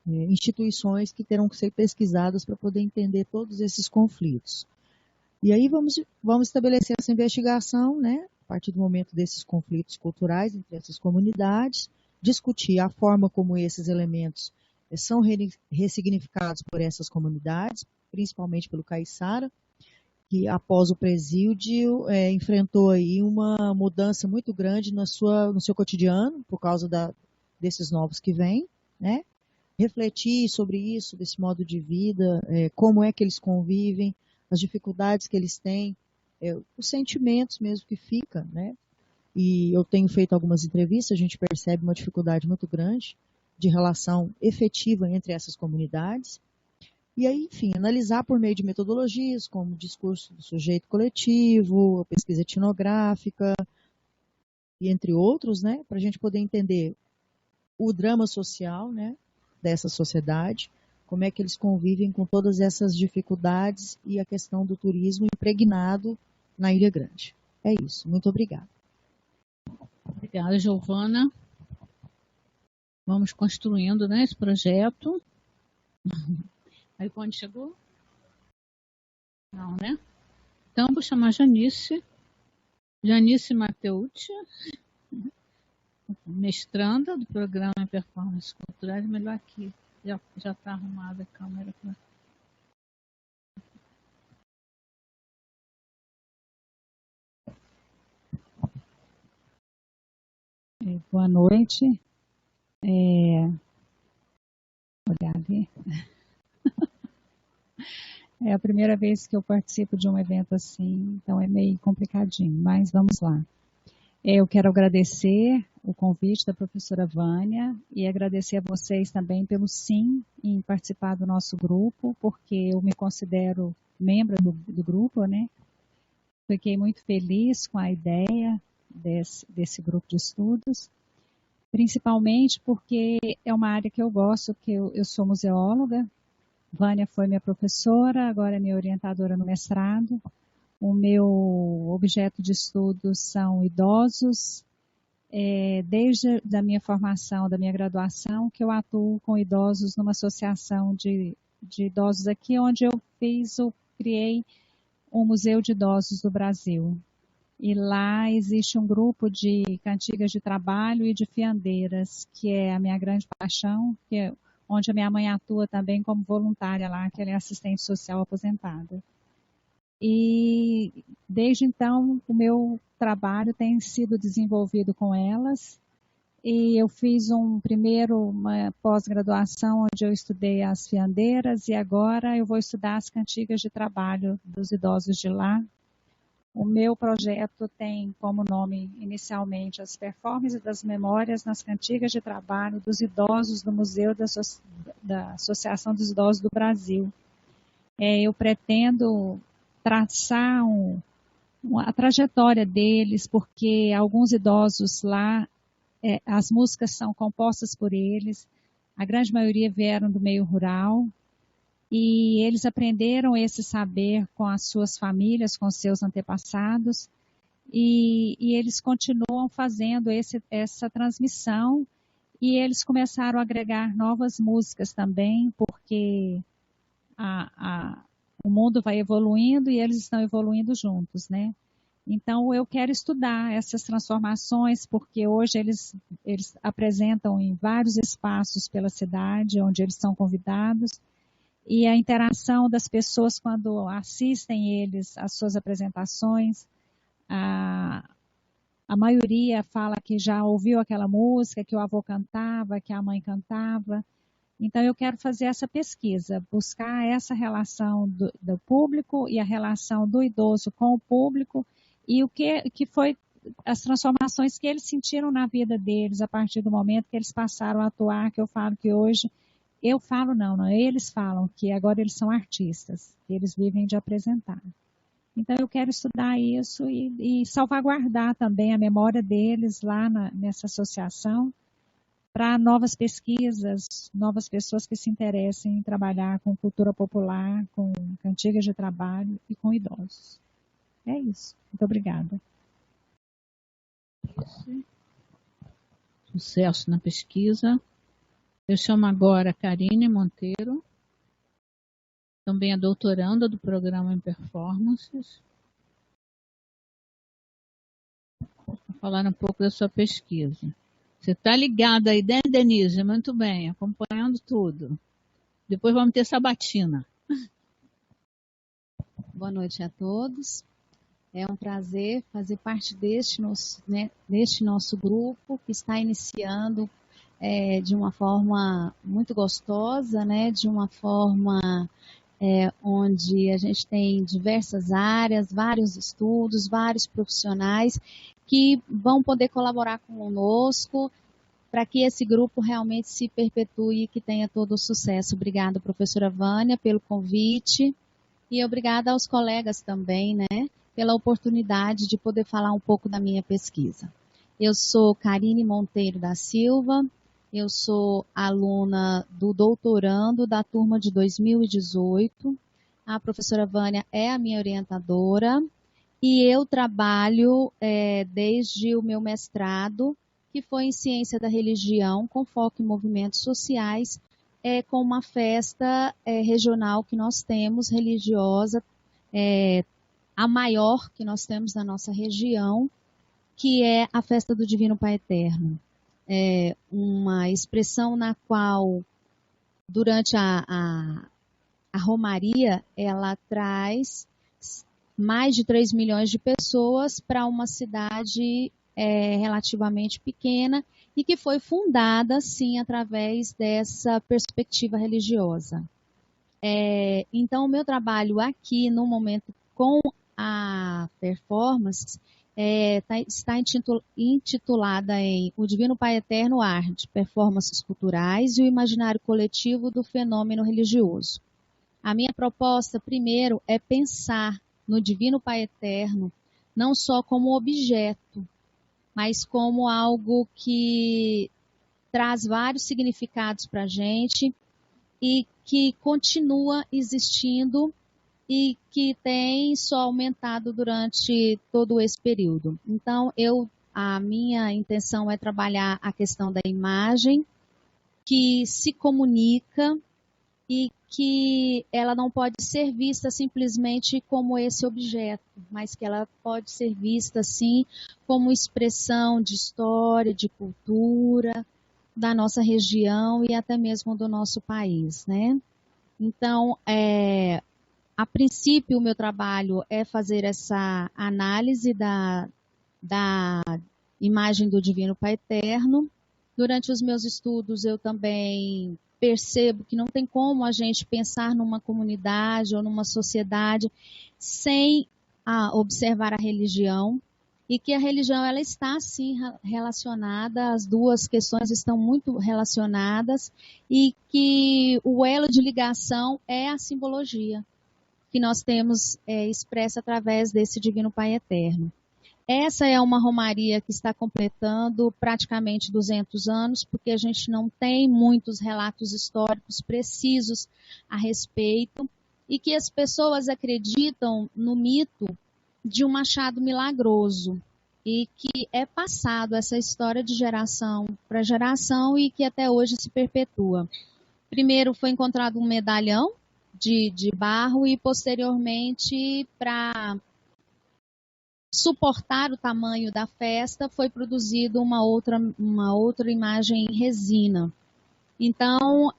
instituições que terão que ser pesquisadas para poder entender todos esses conflitos. E aí vamos estabelecer essa investigação, né, a partir do momento desses conflitos culturais entre essas comunidades, discutir a forma como esses elementos são ressignificados por essas comunidades, principalmente pelo caiçara, que após o presídio enfrentou aí uma mudança muito grande no seu cotidiano, por causa desses novos que vêm, né? Refletir sobre isso, desse modo de vida, como é que eles convivem, as dificuldades que eles têm, os sentimentos mesmo que ficam, né? E eu tenho feito algumas entrevistas, a gente percebe uma dificuldade muito grande de relação efetiva entre essas comunidades. E aí, enfim, analisar por meio de metodologias como o discurso do sujeito coletivo, a pesquisa etnográfica, e entre outros, né, para a gente poder entender o drama social, né, dessa sociedade, como é que eles convivem com todas essas dificuldades e a questão do turismo impregnado na Ilha Grande. É isso, muito obrigada. Obrigada, Giovana. Vamos construindo, né, esse projeto. Aí quando chegou? Não, né? Então, vou chamar Janice Mateucci, mestranda do programa em Performance Culturais. Melhor aqui, já está arrumada a câmera. Boa noite. Olhar ali. É a primeira vez que eu participo de um evento assim, então é meio complicadinho, mas vamos lá. Eu quero agradecer o convite da professora Vânia e agradecer a vocês também pelo sim em participar do nosso grupo, porque eu me considero membro do grupo, né? Fiquei muito feliz com a ideia desse grupo de estudos, principalmente porque é uma área que eu gosto, que eu sou museóloga. Vânia foi minha professora, agora é minha orientadora no mestrado. O meu objeto de estudo são idosos, desde a minha formação, da minha graduação, que eu atuo com idosos numa associação de idosos aqui, onde eu criei um Museu de Idosos do Brasil. E lá existe um grupo de cantigas de trabalho e de fiandeiras, que é a minha grande paixão, onde a minha mãe atua também como voluntária lá, que ela é assistente social aposentada. E desde então o meu trabalho tem sido desenvolvido com elas. E eu fiz uma pós-graduação onde eu estudei as fiandeiras e agora eu vou estudar as cantigas de trabalho dos idosos de lá. O meu projeto tem como nome inicialmente as performances das memórias nas cantigas de trabalho dos idosos do Museu da Associação dos Idosos do Brasil. Eu pretendo traçar a trajetória deles, porque alguns idosos lá, as músicas são compostas por eles, a grande maioria vieram do meio rural, e eles aprenderam esse saber com as suas famílias, com seus antepassados, e eles continuam fazendo essa transmissão, e eles começaram a agregar novas músicas também, porque o mundo vai evoluindo e eles estão evoluindo juntos, né? Então, eu quero estudar essas transformações, porque hoje eles apresentam em vários espaços pela cidade, onde eles são convidados, e a interação das pessoas quando assistem eles às suas apresentações, a maioria fala que já ouviu aquela música, que o avô cantava, que a mãe cantava. Então, eu quero fazer essa pesquisa, buscar essa relação do público e a relação do idoso com o público e o que foi as transformações que eles sentiram na vida deles a partir do momento que eles passaram a atuar, que eu falo que hoje, eu falo não, eles falam que agora eles são artistas, que eles vivem de apresentar. Então, eu quero estudar isso e salvaguardar também a memória deles lá nessa associação, para novas pesquisas, novas pessoas que se interessem em trabalhar com cultura popular, com cantigas de trabalho e com idosos. É isso. Muito obrigada. Sucesso na pesquisa. Eu chamo agora a Karine Monteiro, também a doutoranda do programa em Performances, para falar um pouco da sua pesquisa. Você está ligada aí, né, Denise? Muito bem, acompanhando tudo. Depois vamos ter sabatina. Boa noite a todos. É um prazer fazer parte deste nosso grupo que está iniciando de uma forma muito gostosa, né? De uma forma onde a gente tem diversas áreas, vários estudos, vários profissionais que vão poder colaborar conosco para que esse grupo realmente se perpetue e que tenha todo o sucesso. Obrigada, professora Vânia, pelo convite e obrigada aos colegas também, né, pela oportunidade de poder falar um pouco da minha pesquisa. Eu sou Karine Monteiro da Silva, eu sou aluna do doutorando da turma de 2018, a professora Vânia é a minha orientadora e eu trabalho desde o meu mestrado, que foi em Ciência da Religião, com foco em movimentos sociais, com uma festa regional que nós temos, religiosa, a maior que nós temos na nossa região, que é a Festa do Divino Pai Eterno. É uma expressão na qual, durante a Romaria, ela traz mais de 3 milhões de pessoas para uma cidade relativamente pequena e que foi fundada, sim, através dessa perspectiva religiosa. Então, o meu trabalho aqui, no momento, com a performance, está intitulada em O Divino Pai Eterno Arte, Performances Culturais e o Imaginário Coletivo do Fenômeno Religioso. A minha proposta, primeiro, é pensar no Divino Pai Eterno não só como objeto, mas como algo que traz vários significados para a gente e que continua existindo e que tem só aumentado durante todo esse período. Então, a minha intenção é trabalhar a questão da imagem que se comunica e que ela não pode ser vista simplesmente como esse objeto, mas que ela pode ser vista, sim, como expressão de história, de cultura, da nossa região e até mesmo do nosso país, né? Então, a princípio, o meu trabalho é fazer essa análise da imagem do Divino Pai Eterno. Durante os meus estudos, eu também percebo que não tem como a gente pensar numa comunidade ou numa sociedade sem observar a religião e que a religião ela está sim relacionada, as duas questões estão muito relacionadas e que o elo de ligação é a simbologia. que nós temos expressa através desse Divino Pai Eterno. Essa é uma romaria que está completando praticamente 200 anos, porque a gente não tem muitos relatos históricos precisos a respeito, e que as pessoas acreditam no mito de um machado milagroso, e que é passado essa história de geração para geração e que até hoje se perpetua. Primeiro foi encontrado um medalhão de barro e posteriormente, para suportar o tamanho da festa, foi produzido uma outra imagem em resina. Então,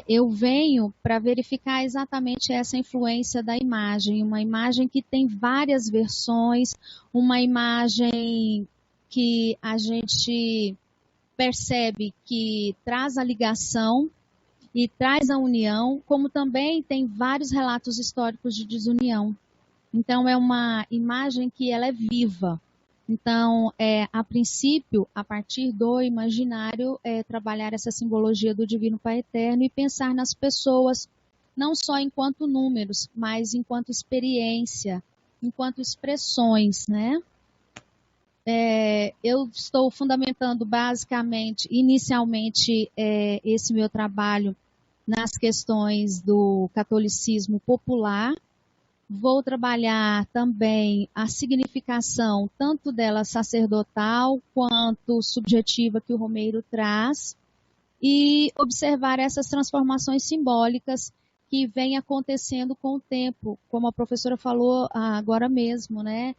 eu venho para verificar exatamente essa influência da imagem, uma imagem que tem várias versões, uma imagem que a gente percebe que traz a ligação e traz a união, como também tem vários relatos históricos de desunião. Então, é uma imagem que ela é viva. Então, a princípio, a partir do imaginário, trabalhar essa simbologia do Divino Pai Eterno e pensar nas pessoas, não só enquanto números, mas enquanto experiência, enquanto expressões, né? Eu estou fundamentando basicamente, inicialmente, esse meu trabalho nas questões do catolicismo popular. Vou trabalhar também a significação tanto dela sacerdotal quanto subjetiva que o Romeiro traz e observar essas transformações simbólicas que vêm acontecendo com o tempo, como a professora falou agora mesmo, né?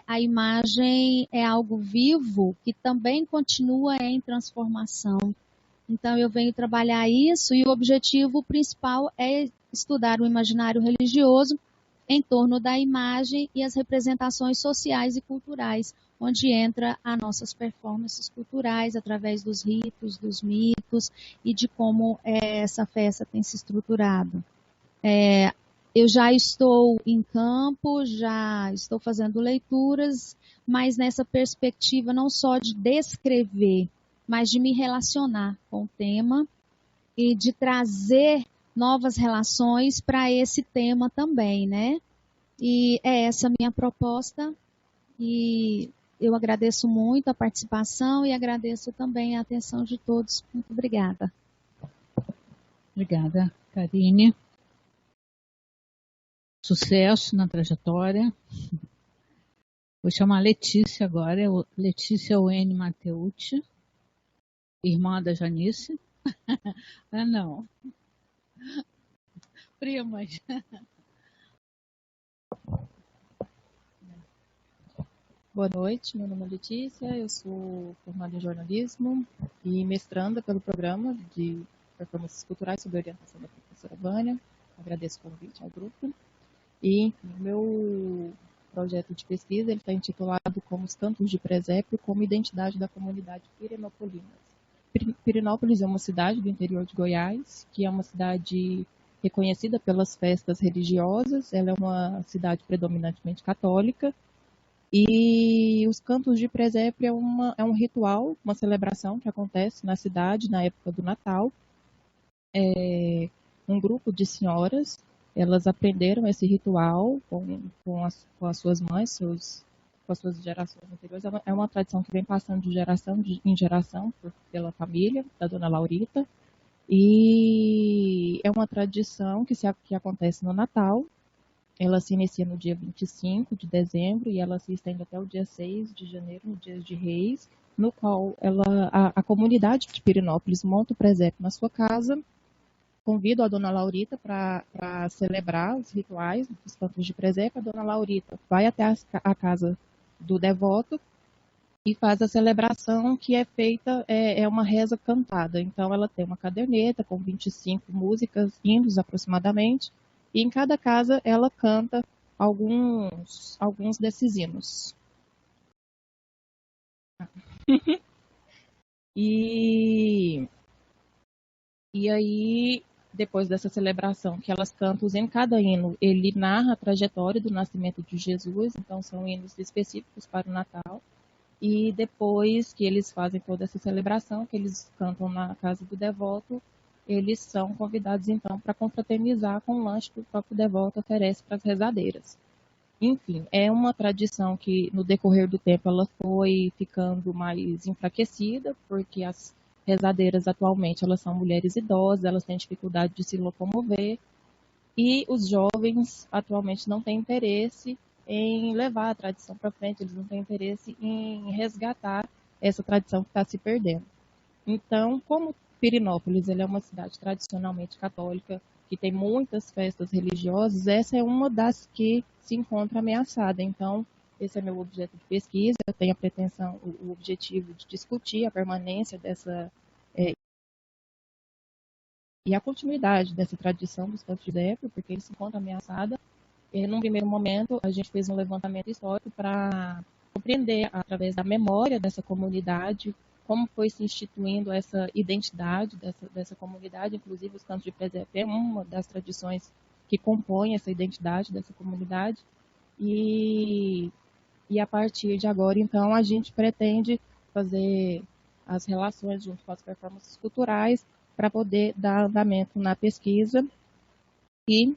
A imagem é algo vivo que também continua em transformação. Então eu venho trabalhar isso e o objetivo principal é estudar o imaginário religioso em torno da imagem e as representações sociais e culturais, onde entra as nossas performances culturais através dos ritos, dos mitos e de como essa festa tem se estruturado. Eu já estou em campo, já estou fazendo leituras, mas nessa perspectiva não só de descrever, mas de me relacionar com o tema e de trazer novas relações para esse tema também, né? E é essa a minha proposta e eu agradeço muito a participação e agradeço também a atenção de todos. Muito obrigada. Obrigada, Karine. Sucesso na trajetória. Vou chamar a Letícia agora, Letícia Wene Mateucci, irmã da Janice. Ah, não. Primas. Boa noite, meu nome é Letícia, eu sou formada em jornalismo e mestranda pelo programa de performances culturais sob orientação da professora Vânia. Agradeço o convite ao grupo. E o meu projeto de pesquisa ele está intitulado como os Cantos de Presépio como identidade da comunidade pirinopolina. Pirinópolis é uma cidade do interior de Goiás, que é uma cidade reconhecida pelas festas religiosas, ela é uma cidade predominantemente católica, e os Cantos de Presépio é um ritual, uma celebração que acontece na cidade na época do Natal. Um grupo de senhoras, elas aprenderam esse ritual com as suas mães, com as suas gerações anteriores. É uma tradição que vem passando de geração em geração pela família da Dona Laurita. E é uma tradição que acontece no Natal. Ela se inicia no dia 25 de dezembro e ela se estende até o dia 6 de janeiro, no Dia de Reis, no qual a comunidade de Pirinópolis monta o presépio na sua casa. Convido a Dona Laurita para celebrar os rituais dos Cantos de Presépio. A Dona Laurita vai até a casa do devoto e faz a celebração que é feita, é uma reza cantada. Então ela tem uma caderneta com 25 músicas, hinos aproximadamente, e em cada casa ela canta alguns desses hinos. E aí, depois dessa celebração que elas cantam, em cada hino, ele narra a trajetória do nascimento de Jesus, então são hinos específicos para o Natal. E depois que eles fazem toda essa celebração, que eles cantam na casa do devoto, eles são convidados, então, para confraternizar com o lanche que o próprio devoto oferece para as rezadeiras. Enfim, é uma tradição que, no decorrer do tempo, ela foi ficando mais enfraquecida, porque as rezadeiras, atualmente, elas são mulheres idosas, elas têm dificuldade de se locomover, e os jovens, atualmente, não têm interesse em levar a tradição para frente, eles não têm interesse em resgatar essa tradição que está se perdendo. Então, como Pirenópolis ele é uma cidade tradicionalmente católica, que tem muitas festas religiosas, essa é uma das que se encontra ameaçada. Então, esse é meu objeto de pesquisa, eu tenho a pretensão, o objetivo de discutir a permanência dessa e a continuidade dessa tradição dos cantos de Zéphyr, porque ele se encontra ameaçada. E, num primeiro momento, a gente fez um levantamento histórico para compreender, através da memória dessa comunidade, como foi se instituindo essa identidade dessa comunidade. Inclusive, os cantos de presépio é uma das tradições que compõem essa identidade dessa comunidade. E a partir de agora, então, a gente pretende fazer as relações junto com as performances culturais para poder dar andamento na pesquisa e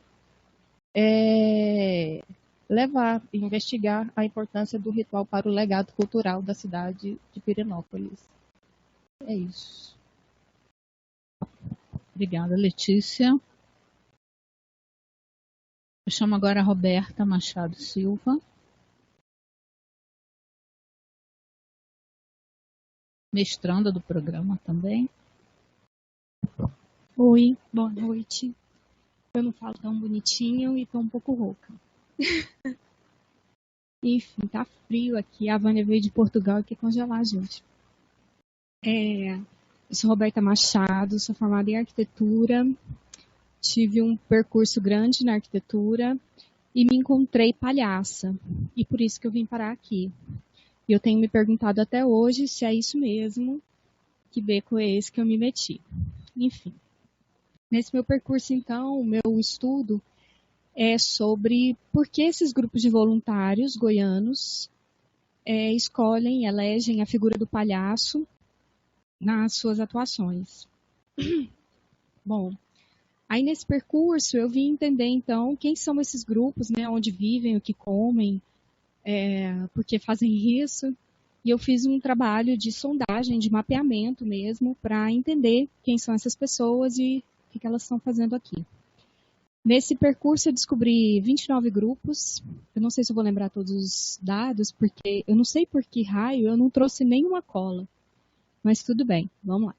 levar e investigar a importância do ritual para o legado cultural da cidade de Pirenópolis. É isso. Obrigada, Letícia. Eu chamo agora a Roberta Machado Silva. Mestranda do programa também. Oi, boa noite. Eu não falo tão bonitinho e tô um pouco rouca. Enfim, tá frio aqui. A Vânia veio de Portugal e quer congelar a gente. Eu sou Roberta Machado, sou formada em arquitetura. Tive um percurso grande na arquitetura e me encontrei palhaça. E por isso que eu vim parar aqui. E eu tenho me perguntado até hoje se é isso mesmo, que beco é esse que eu me meti. Enfim. Nesse meu percurso, então, o meu estudo é sobre por que esses grupos de voluntários goianos escolhem, elegem a figura do palhaço nas suas atuações. Bom, aí nesse percurso eu vim entender, então, quem são esses grupos, né, onde vivem, o que comem, por que fazem isso. E eu fiz um trabalho de sondagem, de mapeamento mesmo, para entender quem são essas pessoas e o que elas estão fazendo aqui. Nesse percurso eu descobri 29 grupos. Eu não sei se eu vou lembrar todos os dados, porque eu não sei por que raio eu não trouxe nenhuma cola. Mas tudo bem, vamos lá.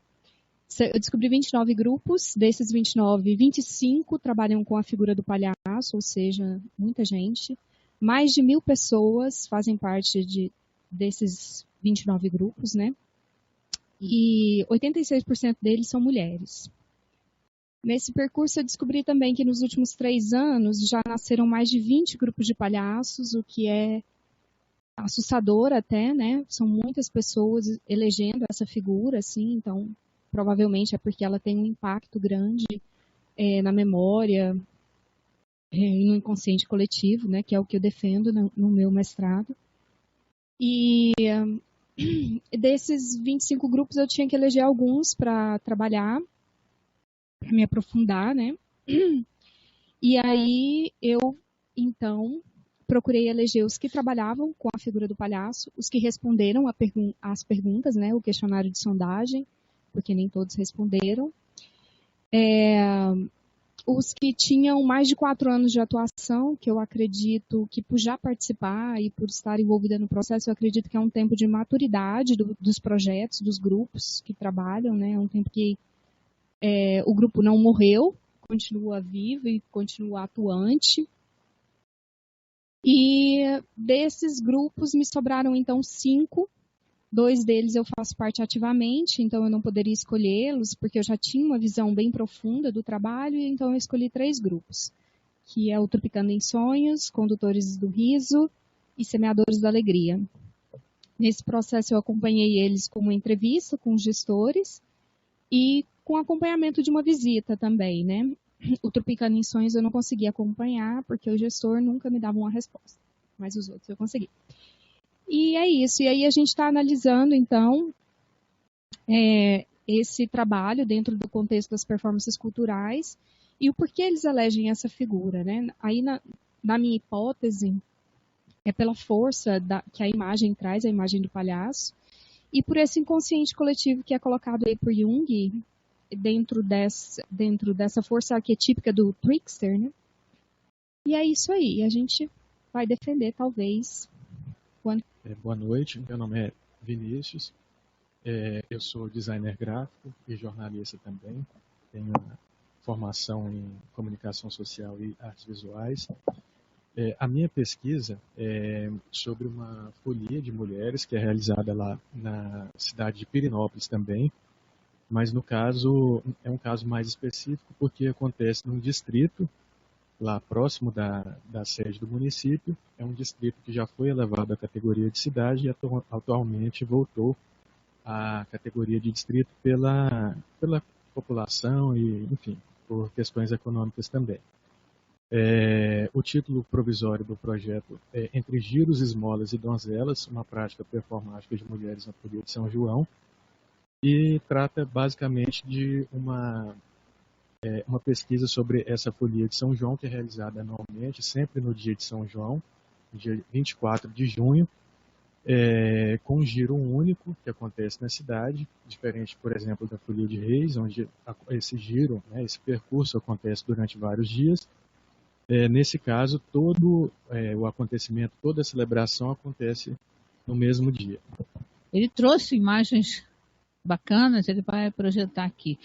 Eu descobri 29 grupos. Desses 29, 25 trabalham com a figura do palhaço, ou seja, muita gente. Mais de 1.000 pessoas fazem parte desses 29 grupos, né? E 86% deles são mulheres. Nesse percurso eu descobri também que nos últimos 3 anos já nasceram mais de 20 grupos de palhaços, o que é assustador até, né? São muitas pessoas elegendo essa figura, assim, então provavelmente é porque ela tem um impacto grande na memória e no inconsciente coletivo, né? Que é o que eu defendo no meu mestrado. E desses 25 grupos eu tinha que eleger alguns para trabalhar, para me aprofundar, né? E aí eu, então, procurei eleger os que trabalhavam com a figura do palhaço, os que responderam às perguntas, né? O questionário de sondagem, porque nem todos responderam. Os que tinham mais de 4 anos de atuação, que eu acredito que por já participar e por estar envolvida no processo, eu acredito que é um tempo de maturidade dos projetos, dos grupos que trabalham, né? É um tempo que o grupo não morreu, continua vivo e continua atuante. E desses grupos me sobraram então 5. 2 deles eu faço parte ativamente, então eu não poderia escolhê-los, porque eu já tinha uma visão bem profunda do trabalho, e então eu escolhi 3 grupos, que é o Tropicando em Sonhos, Condutores do Riso e Semeadores da Alegria. Nesse processo eu acompanhei eles com uma entrevista com os gestores e com acompanhamento de uma visita também, né? O Tropicando em Sonhos eu não consegui acompanhar, porque o gestor nunca me dava uma resposta, mas os outros eu consegui. E é isso. E aí a gente está analisando, então, esse trabalho dentro do contexto das performances culturais e o porquê eles elegem essa figura, né? Aí, na minha hipótese, é pela força que a imagem traz, a imagem do palhaço, e por esse inconsciente coletivo que é colocado aí por Jung, dentro dessa força arquetípica do trickster, né? E é isso aí, a gente vai defender, talvez. Boa noite, meu nome é Vinícius, eu sou designer gráfico e jornalista também, tenho formação em comunicação social e artes visuais. A minha pesquisa é sobre uma folia de mulheres que é realizada lá na cidade de Pirenópolis também, mas no caso é um caso mais específico porque acontece num distrito lá próximo da sede do município. É um distrito que já foi elevado à categoria de cidade e atualmente voltou à categoria de distrito pela população e, enfim, por questões econômicas também. O título provisório do projeto é Entre Giros, Esmolas e Donzelas, uma prática performática de mulheres na folia de São João, e trata basicamente de uma pesquisa sobre essa folia de São João, que é realizada anualmente, sempre no dia de São João, dia 24 de junho, com um giro único que acontece na cidade, diferente, por exemplo, da folia de Reis, onde esse giro, né, esse percurso acontece durante vários dias. Nesse caso, todo o acontecimento, toda a celebração acontece no mesmo dia. Ele trouxe imagens bacanas, ele vai projetar aqui.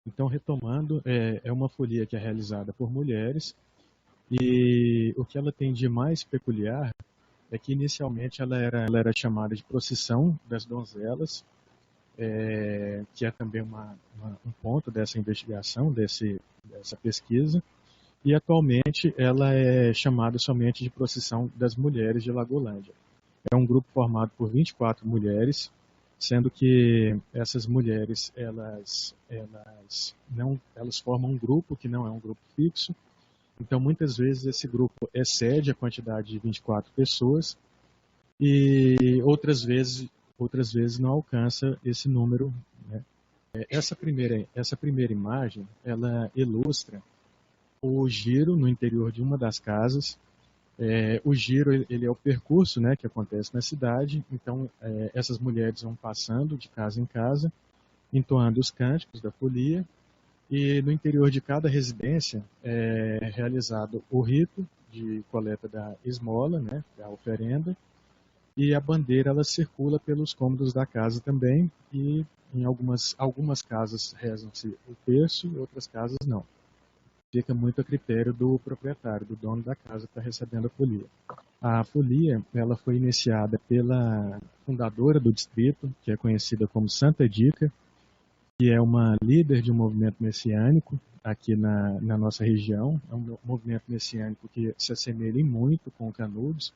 Então, retomando, é uma folia que é realizada por mulheres e o que ela tem de mais peculiar é que inicialmente ela era chamada de procissão das donzelas, que é também um ponto dessa investigação, dessa pesquisa. E atualmente ela é chamada somente de Procissão das Mulheres de Lagolândia. É um grupo formado por 24 mulheres, sendo que essas mulheres elas formam um grupo que não é um grupo fixo. Então muitas vezes esse grupo excede a quantidade de 24 pessoas e outras vezes não alcança esse número, né? Essa primeira imagem ela ilustra o giro no interior de uma das casas. O giro ele é o percurso, né, que acontece na cidade. Então essas mulheres vão passando de casa em casa, entoando os cânticos da folia, e no interior de cada residência é realizado o rito de coleta da esmola, né, da oferenda, e a bandeira ela circula pelos cômodos da casa também, e em algumas casas rezam-se o terço e outras casas não. Fica muito a critério do proprietário, do dono da casa que está recebendo a folia. A folia ela foi iniciada pela fundadora do distrito, que é conhecida como Santa Dica, que é uma líder de um movimento messiânico aqui na nossa região. É um movimento messiânico que se assemelha muito com o Canudos,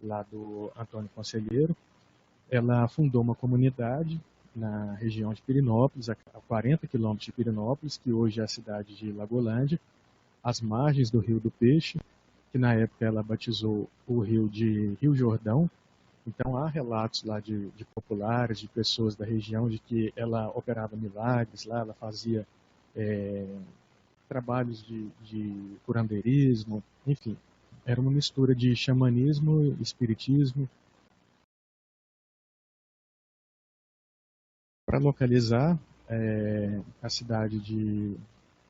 lá do Antônio Conselheiro. Ela fundou uma comunidade na região de Pirenópolis, a 40 quilômetros de Pirenópolis, que hoje é a cidade de Lagolândia, às margens do Rio do Peixe, que na época ela batizou o rio de Rio Jordão. Então há relatos lá de populares, de pessoas da região, de que ela operava milagres lá, ela fazia trabalhos de curandeirismo, enfim. Era uma mistura de xamanismo e espiritismo. Para localizar a cidade de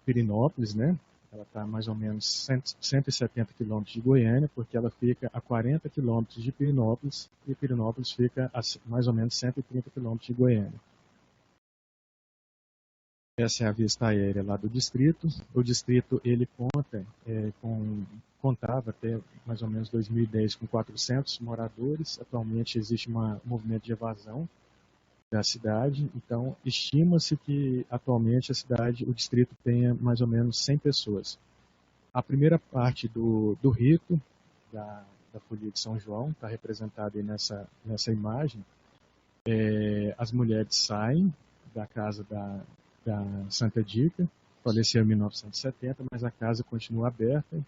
Pirenópolis, né? Ela está mais ou menos 170 quilômetros de Goiânia, porque ela fica a 40 quilômetros de Pirenópolis, e Pirenópolis fica a mais ou menos 130 quilômetros de Goiânia. Essa é a vista aérea lá do distrito. O distrito ele contava até mais ou menos 2010 com 400 moradores. Atualmente existe um movimento de evasão da cidade, então estima-se que atualmente o distrito tenha mais ou menos 100 pessoas. A primeira parte do rito da folia de São João está representada aí nessa imagem. As mulheres saem da casa da Santa Dica, faleceu em 1970, mas a casa continua aberta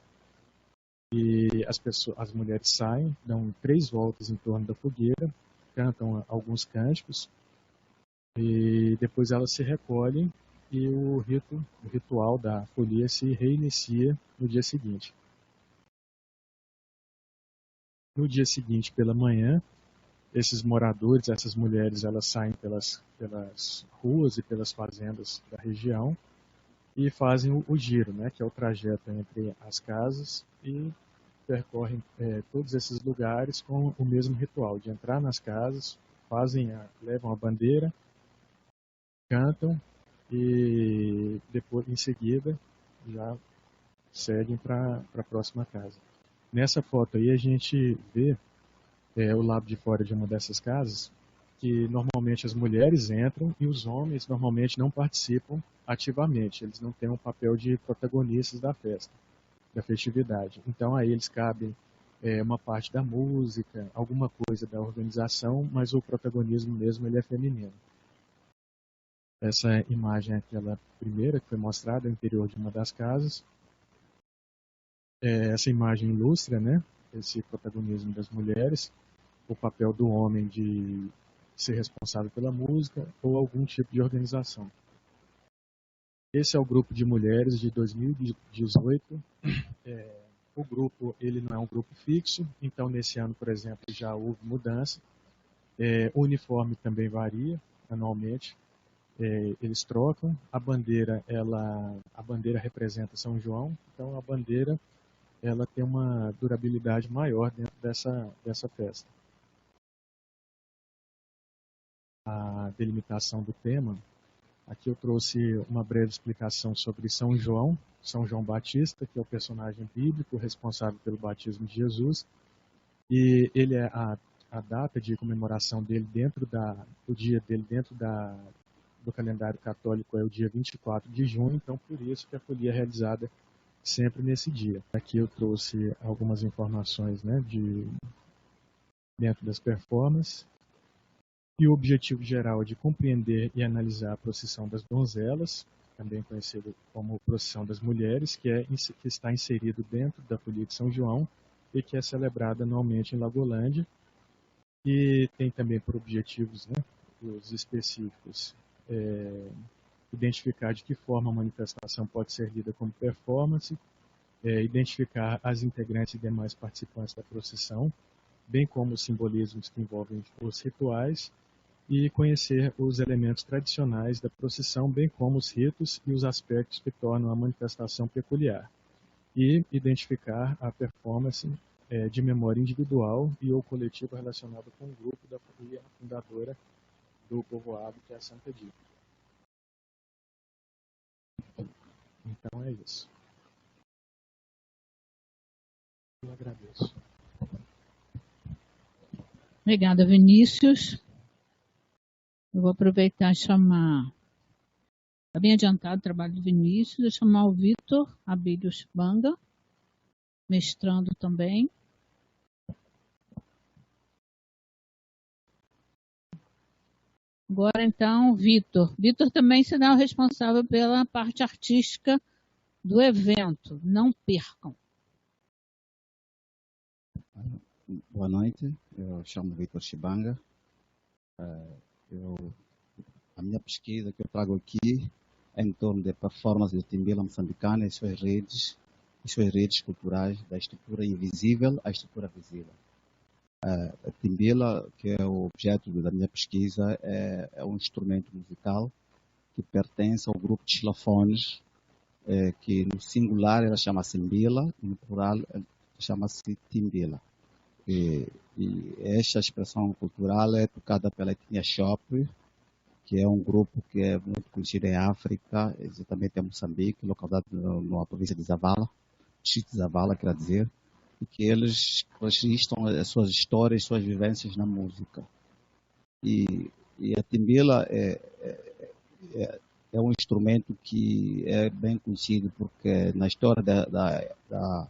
e as mulheres saem, dão 3 voltas em torno da fogueira, cantam alguns cânticos. e depois elas se recolhem e o ritual da folia se reinicia no dia seguinte. No dia seguinte, pela manhã, esses moradores, essas mulheres, elas saem pelas ruas e pelas fazendas da região e fazem o giro, né, que é o trajeto entre as casas, e percorrem todos esses lugares com o mesmo ritual de entrar nas casas, levam a bandeira, cantam e depois, em seguida, já seguem para a próxima casa. Nessa foto aí a gente vê o lado de fora de uma dessas casas, que normalmente as mulheres entram e os homens normalmente não participam ativamente, eles não têm um papel de protagonistas da festa, da festividade. Então aí eles cabem uma parte da música, alguma coisa da organização, mas o protagonismo mesmo ele é feminino. Essa imagem é aquela primeira que foi mostrada no interior de uma das casas. Essa imagem ilustra, né, esse protagonismo das mulheres, o papel do homem de ser responsável pela música ou algum tipo de organização. Esse é o grupo de mulheres de 2018. O grupo ele não é um grupo fixo, então nesse ano, por exemplo, já houve mudança. O uniforme também varia anualmente. Eles trocam. A bandeira representa São João, então a bandeira ela tem uma durabilidade maior dentro dessa festa. A delimitação do tema, aqui eu trouxe uma breve explicação sobre São João Batista, que é o personagem bíblico responsável pelo batismo de Jesus, e ele é a data de comemoração dele o dia dele dentro do calendário católico é o dia 24 de junho, então por isso que a folia é realizada sempre nesse dia. Aqui eu trouxe algumas informações, né, dentro das performances. E o objetivo geral é de compreender e analisar a procissão das donzelas, também conhecida como procissão das mulheres, que está inserido dentro da folia de São João e que é celebrada anualmente em Lagolândia. E tem também por objetivos, né, os específicos, identificar de que forma a manifestação pode ser lida como performance, identificar as integrantes e demais participantes da procissão, bem como os simbolismos que envolvem os rituais, e conhecer os elementos tradicionais da procissão, bem como os ritos e os aspectos que tornam a manifestação peculiar, e identificar a performance de memória individual e ou coletiva relacionada com o grupo da folia fundadora do povoado, que é a Santa Dita. Então é isso. Eu agradeço. Obrigada, Vinícius. Eu vou aproveitar e chamar, está bem adiantado o trabalho do Vinícius, vou chamar o Vitor Abílio Banga, mestrando também. Agora, então, Vitor. Vitor também será o responsável pela parte artística do evento. Não percam. Boa noite, eu chamo Vitor Chibanga. A minha pesquisa que eu trago aqui é em torno da performance de Timbila moçambicana e suas redes culturais, da estrutura invisível à estrutura visível. A Timbila, que é o objeto da minha pesquisa, é um instrumento musical que pertence ao grupo de xilofones, que no singular ela chama-se Mbila, e no plural chama-se Timbila. E esta expressão cultural é tocada pela etnia Xop, que é um grupo que é muito conhecido em África, exatamente em Moçambique, localizado na província de Zavala, distrito de Zavala, quer dizer, e que eles registram as suas histórias, suas vivências na música. E a timbila é um instrumento que é bem conhecido porque na história da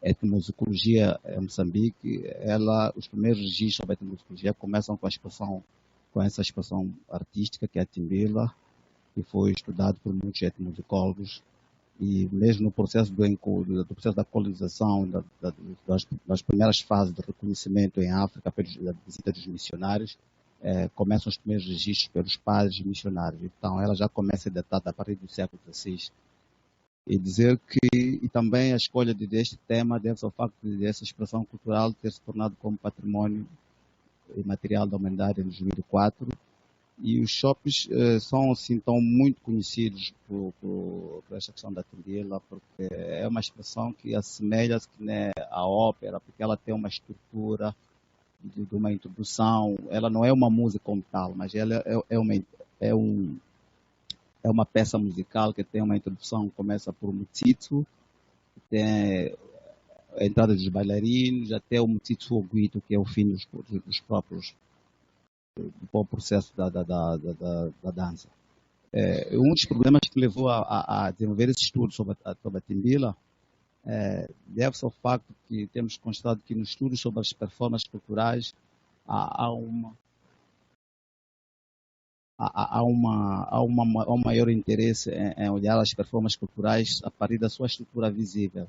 etnomusicologia em Moçambique, os primeiros registros sobre a etnomusicologia começam com essa expressão artística que é a timbila, que foi estudado por muitos etnomusicólogos, e mesmo no processo do processo da colonização, das primeiras fases de reconhecimento em África, pela visita dos missionários, começam os primeiros registros pelos padres missionários. Então, ela já começa a ser datada a partir do século XVI. E dizer que e também a escolha deste tema deve-se ao facto de essa expressão cultural ter se tornado como patrimônio imaterial da humanidade em 2004. E os shoppings são assim tão muito conhecidos por esta questão da timbila, porque é uma expressão que assemelha-se à ópera, porque ela tem uma estrutura de uma introdução. Ela não é uma música como tal, mas ela é uma peça musical que tem uma introdução, começa por um mutitsu, tem a entrada dos bailarinos, até o mutitsu oguito, que é o fim dos próprios do processo da dança. Um dos problemas que levou a desenvolver esse estudo sobre a timbila deve-se ao facto que temos constatado que nos estudos sobre as performances culturais há um maior interesse em olhar as performances culturais a partir da sua estrutura visível.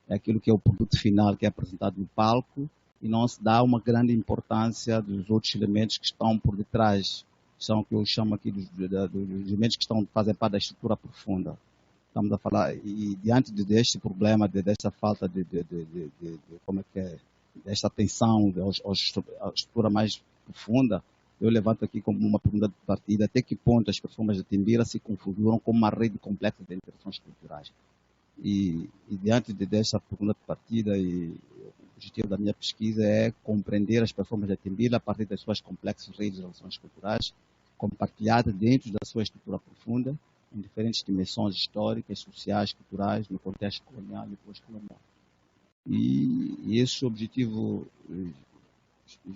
É aquilo que é o produto final que é apresentado no palco, e não se dá uma grande importância dos outros elementos que estão por detrás, são o que eu chamo aqui dos elementos que fazem parte da estrutura profunda. Estamos a falar, e diante deste problema, desta falta desta atenção à estrutura mais profunda, eu levanto aqui como uma pergunta de partida: até que ponto as performances da timbira se configuram como uma rede complexa de interações culturais? E diante desta pergunta de partida, o objetivo da minha pesquisa é compreender as performances da timbira a partir das suas complexas redes de relações culturais, compartilhadas dentro da sua estrutura profunda, em diferentes dimensões históricas, sociais, culturais, no contexto colonial e pós-colonial. E esse objetivo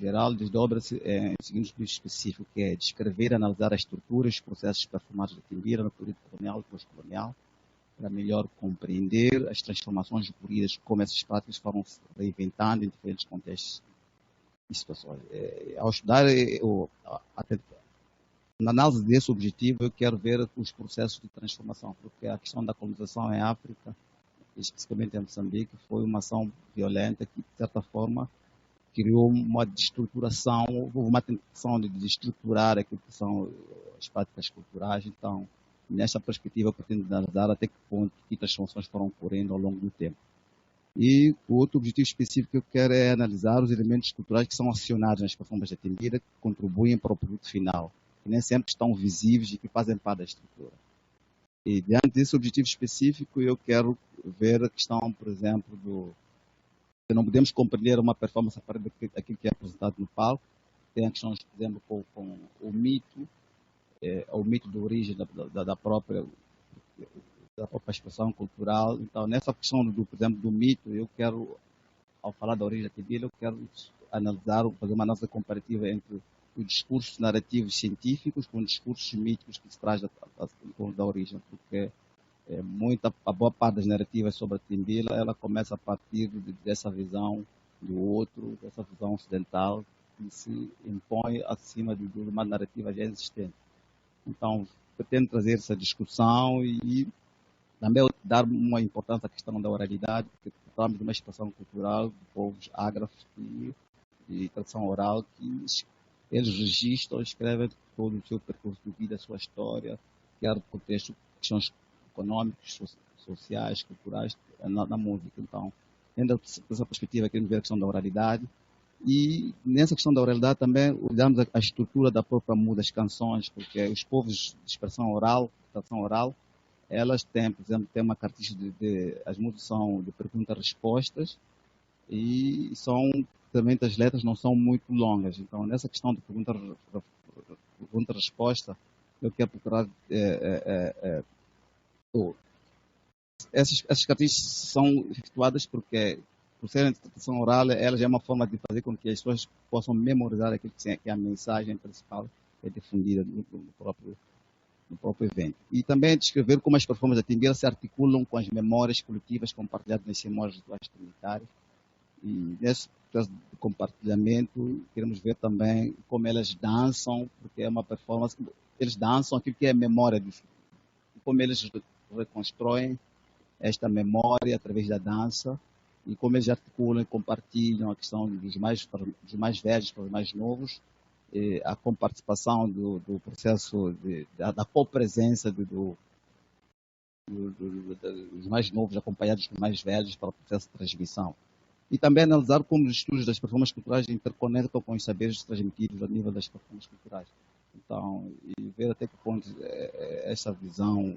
geral desdobra-se em seguinte objetivo específico, que é descrever e analisar as estruturas e os processos performados da timbira no período colonial e pós-colonial, para melhor compreender as transformações ocorridas, como essas práticas foram se reinventando em diferentes contextos e situações. Ao estudar, na análise desse objetivo, eu quero ver os processos de transformação, porque a questão da colonização em África, especificamente em Moçambique, foi uma ação violenta que, de certa forma, criou uma destruturação, uma tentação de desestruturar aquilo que são as práticas culturais. Então, nesta perspectiva, eu pretendo analisar até que ponto que transformações foram ocorrendo ao longo do tempo. E o outro objetivo específico que eu quero é analisar os elementos culturais que são acionados nas performances da timbira, que contribuem para o produto final, que nem sempre estão visíveis e que fazem parte da estrutura. E diante desse objetivo específico, eu quero ver a questão, por exemplo, que não podemos compreender uma performance a partir daquilo que é apresentado no palco. Tem a questão, por exemplo, com o mito, o mito de origem da própria expressão cultural. Então, nessa questão, por exemplo, do mito, eu quero, ao falar da origem da timbila, eu quero fazer uma análise comparativa entre os discursos narrativos científicos com os discursos míticos que se traz da origem, porque a boa parte das narrativas sobre a timbila, ela começa a partir dessa visão do outro, dessa visão ocidental, que se impõe acima de uma narrativa já existente. Então, pretendo trazer essa discussão e também dar uma importância à questão da oralidade, porque falamos de uma expressão cultural de povos ágrafos e tradição oral, que eles registram, escrevem todo o seu percurso de vida, a sua história, quer contexto, questões econômicas, sociais, culturais, na música. Então, dentro dessa perspectiva, queremos ver a questão da oralidade. E nessa questão da oralidade também olhamos a estrutura da própria música, das canções, porque os povos de expressão oral, tradição oral, elas têm, por exemplo, uma característica as músicas são de perguntas-respostas e também as letras não são muito longas. Então, nessa questão de pergunta-resposta, eu quero procurar essas características são efetuadas porque, por serem de tradição oral, ela já é uma forma de fazer com que as pessoas possam memorizar aquilo que é a mensagem principal que é difundida no próprio evento. E também descrever como as performances da timbira se articulam com as memórias coletivas compartilhadas nas memórias rituais comunitárias. E nesse processo de compartilhamento, queremos ver também como elas dançam, porque é uma performance, eles dançam aquilo que é a memória dos, como eles reconstroem esta memória através da dança e como eles articulam e compartilham a questão dos mais velhos para os mais novos, a comparticipação do processo da copresença dos mais novos acompanhados dos mais velhos para o processo de transmissão. E também analisar como os estudos das performances culturais interconectam com os saberes transmitidos a nível das performances culturais. Então, e ver até que ponto essa visão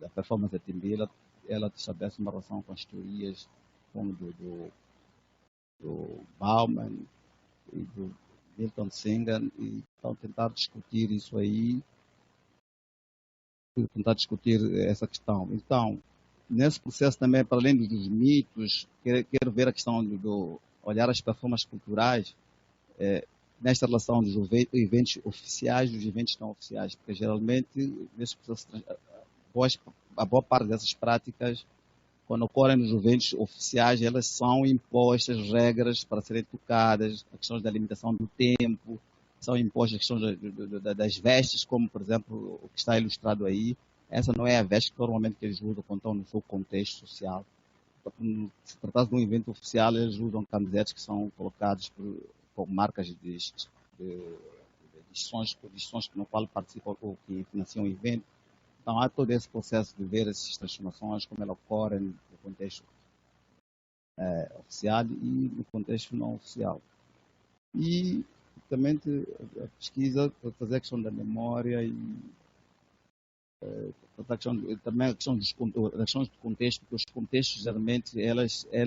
da performance da Timbila, ela estabelece uma relação com as teorias como do Bauman e do Milton Singer, e então tentar discutir isso aí, tentar discutir essa questão. Então, nesse processo também, para além dos mitos, quero ver a questão do olhar as performances culturais nesta relação dos eventos oficiais e dos eventos não oficiais, porque geralmente, nesse processo, a boa parte dessas práticas, quando ocorrem nos eventos oficiais, elas são impostas regras para serem tocadas, a questão da limitação do tempo, são impostas a questão das vestes, como, por exemplo, o que está ilustrado aí. Essa não é a veste que normalmente eles usam quando estão no seu contexto social. Se tratar de um evento oficial, eles usam camisetas que são colocadas com marcas de edições no qual participam ou que financiam o evento. Então, há todo esse processo de ver essas transformações, como elas ocorrem no contexto oficial e no contexto não oficial. E, também, a pesquisa para fazer a questão da memória e também a questão dos contextos, porque os contextos, geralmente,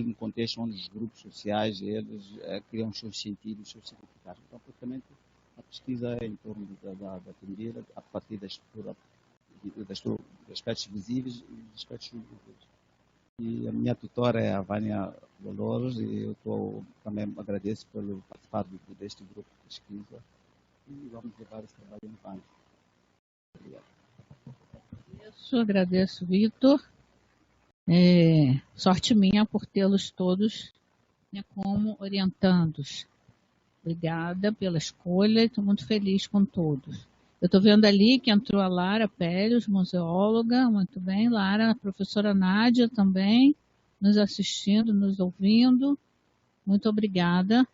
no contexto onde os grupos sociais, eles criam os seus sentidos, os seus significados. Então, praticamente, a pesquisa é em torno da Timbila, a partir da estrutura dos aspectos visíveis e dos aspectos invisíveis. E a minha tutora é a Vânia Dolores, e eu também agradeço pelo participar deste grupo de pesquisa, e vamos levar esse trabalho em frente. Obrigado. Agradeço, Vitor. Sorte minha por tê-los todos, né, como orientandos. Obrigada pela escolha, estou muito feliz com todos. Eu estou vendo ali que entrou a Lara Pérez, museóloga, muito bem. Lara, a professora Nádia também, nos assistindo, nos ouvindo. Muito obrigada.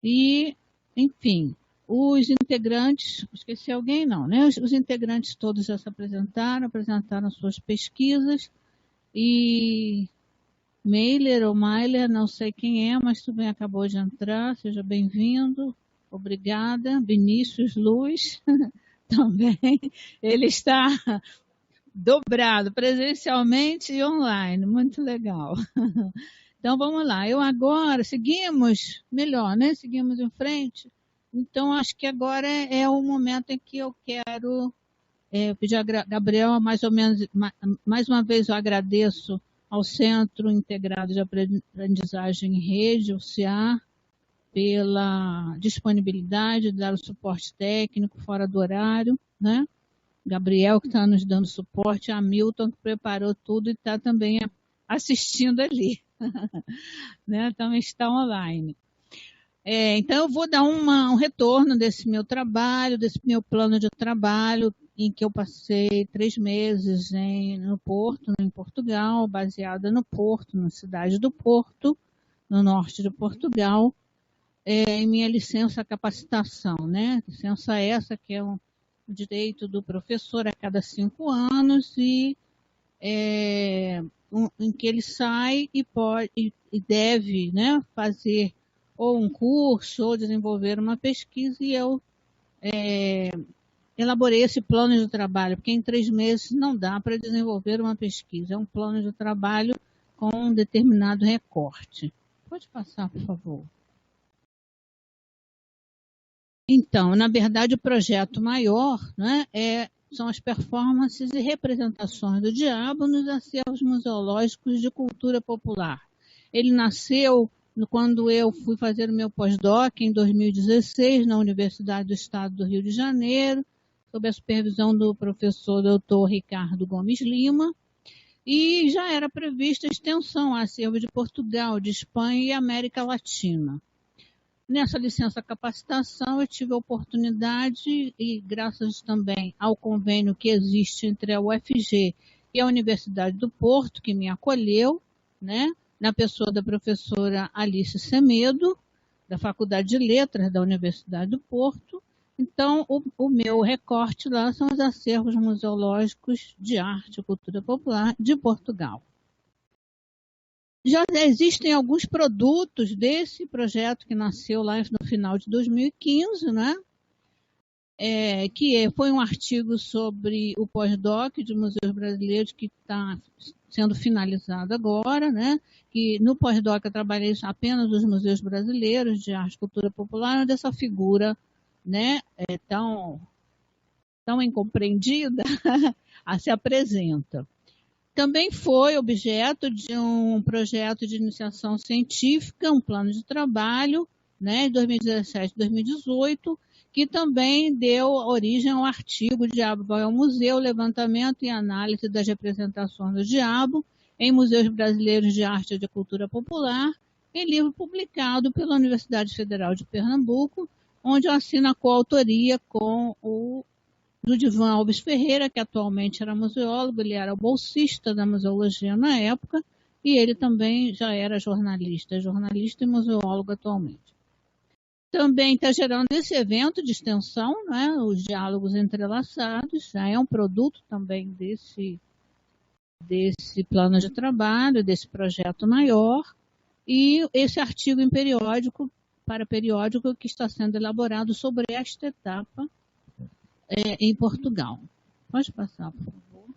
E, enfim, os integrantes, esqueci alguém não, né? Os integrantes todos já se apresentaram suas pesquisas. E Mailer ou Mailer, não sei quem é, mas tudo bem, acabou de entrar, seja bem-vindo. Obrigada. Vinícius Luz, também. Ele está dobrado, presencialmente e online. Muito legal. Então, vamos lá. Eu agora, seguimos melhor, né? Seguimos em frente. Então, acho que agora é o momento em que eu quero pedir a Gabriel, mais uma vez eu agradeço ao Centro Integrado de Aprendizagem em Rede, o CIAR, pela disponibilidade de dar o suporte técnico fora do horário, né? Gabriel, que está nos dando suporte, a Milton, que preparou tudo e está também assistindo ali, né? Também está online. Então, eu vou dar um retorno desse meu trabalho, desse meu plano de trabalho, em que eu passei 3 meses no Porto, em Portugal, baseada no Porto, na cidade do Porto, no norte de Portugal, em minha licença capacitação, né? Licença essa que é um direito do professor a cada 5 anos e em que ele sai e pode e deve, né, fazer ou um curso ou desenvolver uma pesquisa, e eu elaborei esse plano de trabalho, porque em 3 meses não dá para desenvolver uma pesquisa, é um plano de trabalho com um determinado recorte. Pode passar, por favor. Então, na verdade, o projeto maior, né, são as performances e representações do diabo nos acervos museológicos de cultura popular. Ele nasceu quando eu fui fazer o meu pós-doc em 2016 na Universidade do Estado do Rio de Janeiro, sob a supervisão do professor Dr. Ricardo Gomes Lima, e já era prevista extensão a acervo de Portugal, de Espanha e América Latina. Nessa licença capacitação, eu tive a oportunidade, e graças também ao convênio que existe entre a UFG e a Universidade do Porto, que me acolheu, né, na pessoa da professora Alice Semedo, da Faculdade de Letras da Universidade do Porto. Então, o meu recorte lá são os acervos museológicos de arte e cultura popular de Portugal. Já existem alguns produtos desse projeto que nasceu lá no final de 2015, né? Foi um artigo sobre o pós-doc de museus brasileiros que está sendo finalizado agora, né? Que no pós-doc eu trabalhei apenas os museus brasileiros de arte e cultura popular, onde essa figura, né, tão incompreendida se apresenta. Também foi objeto de um projeto de iniciação científica, um plano de trabalho, né, de 2017 e 2018, que também deu origem ao artigo Diabo vai ao Museu, levantamento e análise das representações do diabo em museus brasileiros de arte e de cultura popular, em livro publicado pela Universidade Federal de Pernambuco, onde eu assino a coautoria com o Ludivan Alves Ferreira, que atualmente era museólogo, ele era bolsista da museologia na época, e ele também já era jornalista e museólogo atualmente. Também está gerando esse evento de extensão, né, os diálogos entrelaçados, já é um produto também desse plano de trabalho, desse projeto maior, e esse artigo para periódico que está sendo elaborado sobre esta etapa em Portugal. Pode passar, por favor.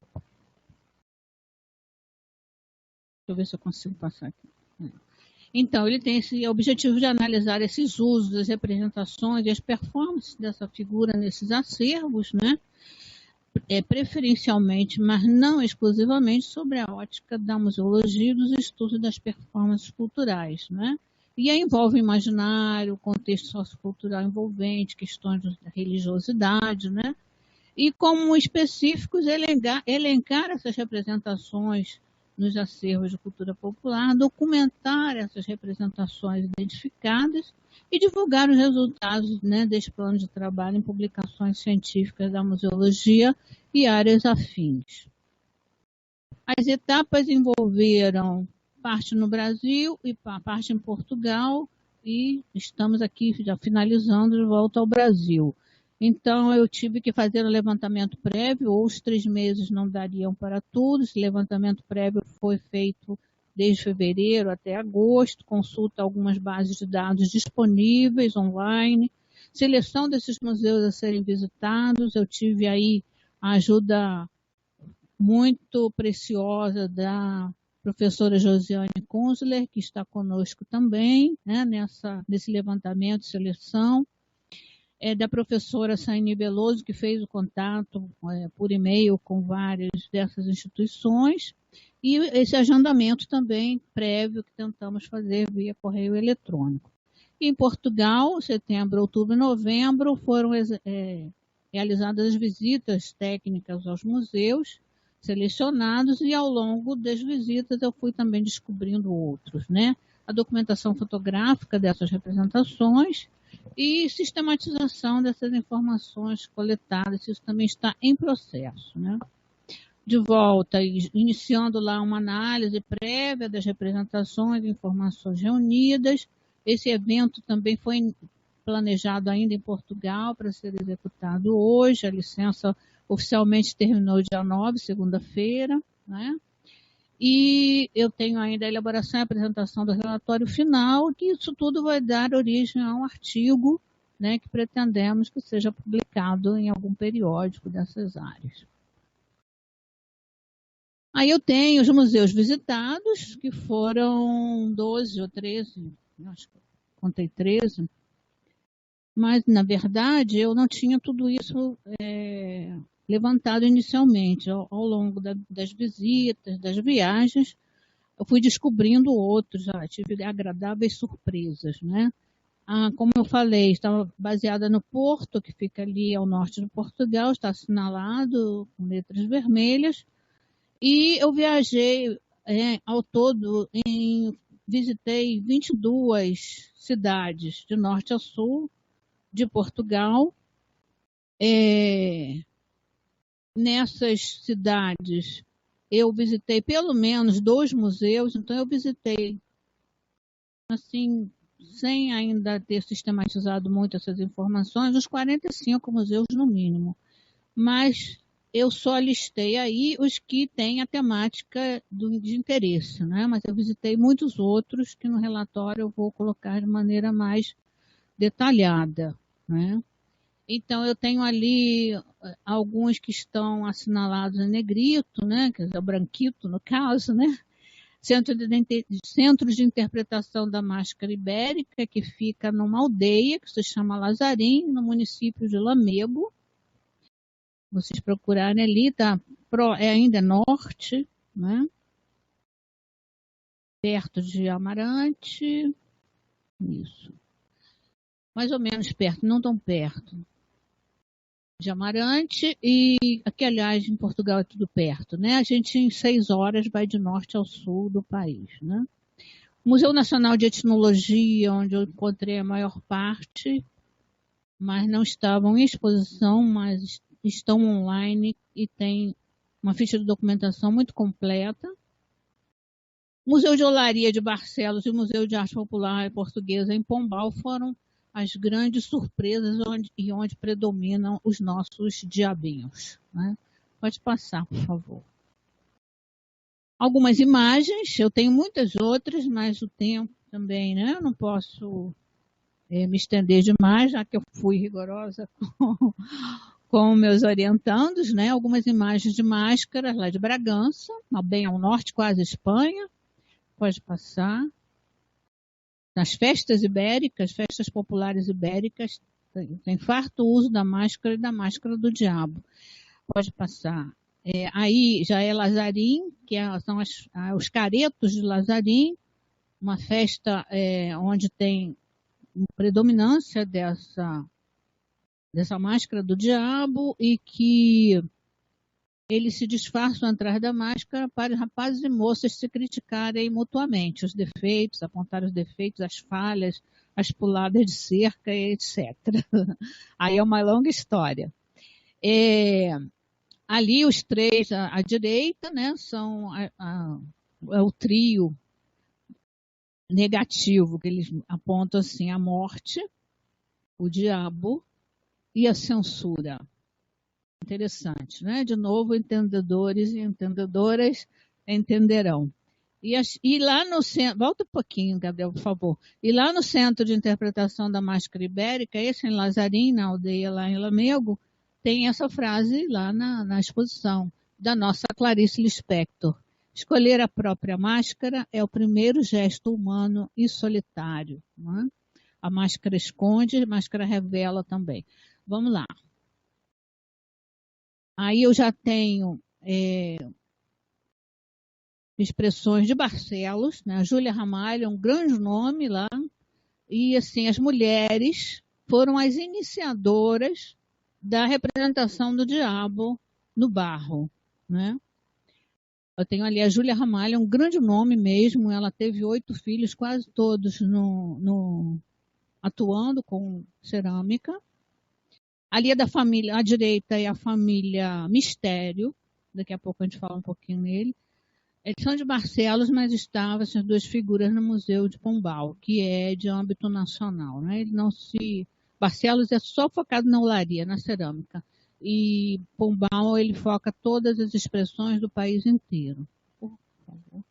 Deixa eu ver se eu consigo passar aqui. Então, ele tem esse objetivo de analisar esses usos, as representações e as performances dessa figura nesses acervos, né? Preferencialmente, mas não exclusivamente, sobre a ótica da museologia e dos estudos das performances culturais, né? E aí envolve o imaginário, o contexto sociocultural envolvente, questões da religiosidade, né? E como específicos, elencar essas representações nos acervos de cultura popular, documentar essas representações identificadas e divulgar os resultados, né, desse plano de trabalho em publicações científicas da museologia e áreas afins. As etapas envolveram parte no Brasil e parte em Portugal, e estamos aqui já finalizando de volta ao Brasil. Então, eu tive que fazer um levantamento prévio, ou os 3 meses não dariam para tudo. Esse levantamento prévio foi feito desde fevereiro até agosto, consulta algumas bases de dados disponíveis online, seleção desses museus a serem visitados. Eu tive aí a ajuda muito preciosa da professora Josiane Kunzler, que está conosco também, né, nesse levantamento e seleção. Da professora Saine Veloso, que fez o contato por e-mail com várias dessas instituições, e esse agendamento também prévio que tentamos fazer via correio eletrônico. E em Portugal, setembro, outubro e novembro, foram realizadas as visitas técnicas aos museus selecionados, e ao longo das visitas eu fui também descobrindo outros, né? A documentação fotográfica dessas representações e sistematização dessas informações coletadas, isso também está em processo, né? De volta, iniciando lá uma análise prévia das representações e informações reunidas. Esse evento também foi planejado ainda em Portugal para ser executado hoje. A licença oficialmente terminou dia 9, segunda-feira, né? E eu tenho ainda a elaboração e apresentação do relatório final, que isso tudo vai dar origem a um artigo, né, que pretendemos que seja publicado em algum periódico dessas áreas. Aí eu tenho os museus visitados, que foram 12 ou 13, acho que contei 13, mas, na verdade, eu não tinha tudo isso levantado inicialmente. Ao longo das visitas, das viagens, eu fui descobrindo outros, tive agradáveis surpresas, né? Como eu falei, estava baseada no Porto, que fica ali ao norte de Portugal, está assinalado com letras vermelhas, e eu viajei ao todo, visitei 22 cidades, de norte a sul, de Portugal. Nessas cidades, eu visitei pelo menos 2 museus, então eu visitei, assim, sem ainda ter sistematizado muito essas informações, uns 45 museus no mínimo. Mas eu só listei aí os que têm a temática de interesse, né? Mas eu visitei muitos outros que no relatório eu vou colocar de maneira mais detalhada, né? Então, eu tenho ali alguns que estão assinalados em negrito, né? Quer dizer, branquito no caso, né? Centro de Interpretação da Máscara Ibérica, que fica numa aldeia que se chama Lazarim, no município de Lamego. Vocês procurarem ali, tá? Ainda norte, né? Perto de Amarante. Isso. Mais ou menos perto, não tão perto de Amarante, e aqui, aliás, em Portugal é tudo perto, né? A gente em 6 horas vai de norte ao sul do país, né? Museu Nacional de Etnologia, onde eu encontrei a maior parte, mas não estavam em exposição, mas estão online e tem uma ficha de documentação muito completa. Museu de Olaria de Barcelos e o Museu de Arte Popular e Portuguesa em Pombal foram as grandes surpresas onde predominam os nossos diabinhos, né? Pode passar, por favor. Algumas imagens, eu tenho muitas outras, mas o tempo também, né? Eu não posso me estender demais, já que eu fui rigorosa com meus orientandos, né? Algumas imagens de máscaras lá de Bragança, bem ao norte, quase Espanha. Pode passar. Nas festas ibéricas, festas populares ibéricas, tem farto uso da máscara e da máscara do diabo. Pode passar. Aí já é Lazarim, que são os caretos de Lazarim, uma festa onde tem predominância dessa máscara do diabo e que eles se disfarçam atrás da máscara para rapazes e moças se criticarem mutuamente os defeitos, apontar os defeitos, as falhas, as puladas de cerca, etc. Aí é uma longa história. Ali os três à direita, né, são o trio negativo, que eles apontam assim, a morte, o diabo e a censura. Interessante, né? De novo, entendedores e entendedoras entenderão. E lá no centro, volta um pouquinho, Gabriel, por favor. E lá no Centro de Interpretação da Máscara Ibérica, esse em Lazarim, na aldeia lá em Lamego, tem essa frase lá na exposição da nossa Clarice Lispector. Escolher a própria máscara é o primeiro gesto humano e solitário. Não é? A máscara esconde, a máscara revela também. Vamos lá. Aí eu já tenho expressões de Barcelos, né? A Júlia Ramalho é um grande nome lá. E assim, as mulheres foram as iniciadoras da representação do diabo no barro, né? Eu tenho ali a Júlia Ramalho, é um grande nome mesmo. Ela teve 8 filhos, quase todos atuando com cerâmica. Ali é da família, à direita é a família Mistério, daqui a pouco a gente fala um pouquinho nele. Eles são de Barcelos, mas estavam essas 2 figuras no Museu de Pombal, que é de âmbito nacional, né? Barcelos é só focado na olaria, na cerâmica. E Pombal, ele foca todas as expressões do país inteiro. Por favor.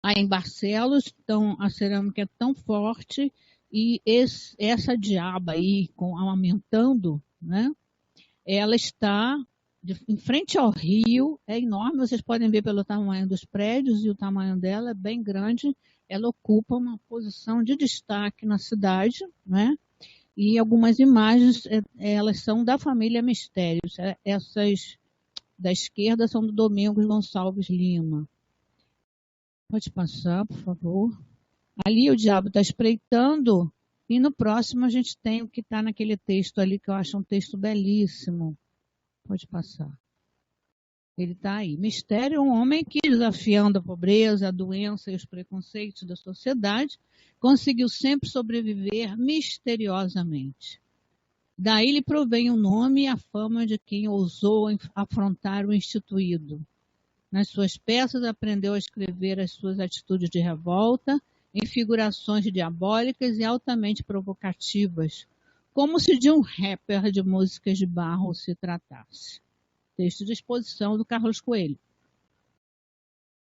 Aí em Barcelos, então, a cerâmica é tão forte e essa diaba aí, aumentando, né? Ela está em frente ao rio, é enorme, vocês podem ver pelo tamanho dos prédios e o tamanho dela é bem grande. Ela ocupa uma posição de destaque na cidade, né? E algumas imagens, elas são da família Mistérios. Essas da esquerda são do Domingos Gonçalves Lima. Pode passar, por favor. Ali o diabo está espreitando e no próximo a gente tem o que está naquele texto ali, que eu acho um texto belíssimo. Pode passar. Ele está aí. Mistério é um homem que, desafiando a pobreza, a doença e os preconceitos da sociedade, conseguiu sempre sobreviver misteriosamente. Daí lhe provém o nome e a fama de quem ousou afrontar o instituído. Nas suas peças aprendeu a escrever as suas atitudes de revolta em figurações diabólicas e altamente provocativas, como se de um rapper de músicas de barro se tratasse. Texto de exposição do Carlos Coelho.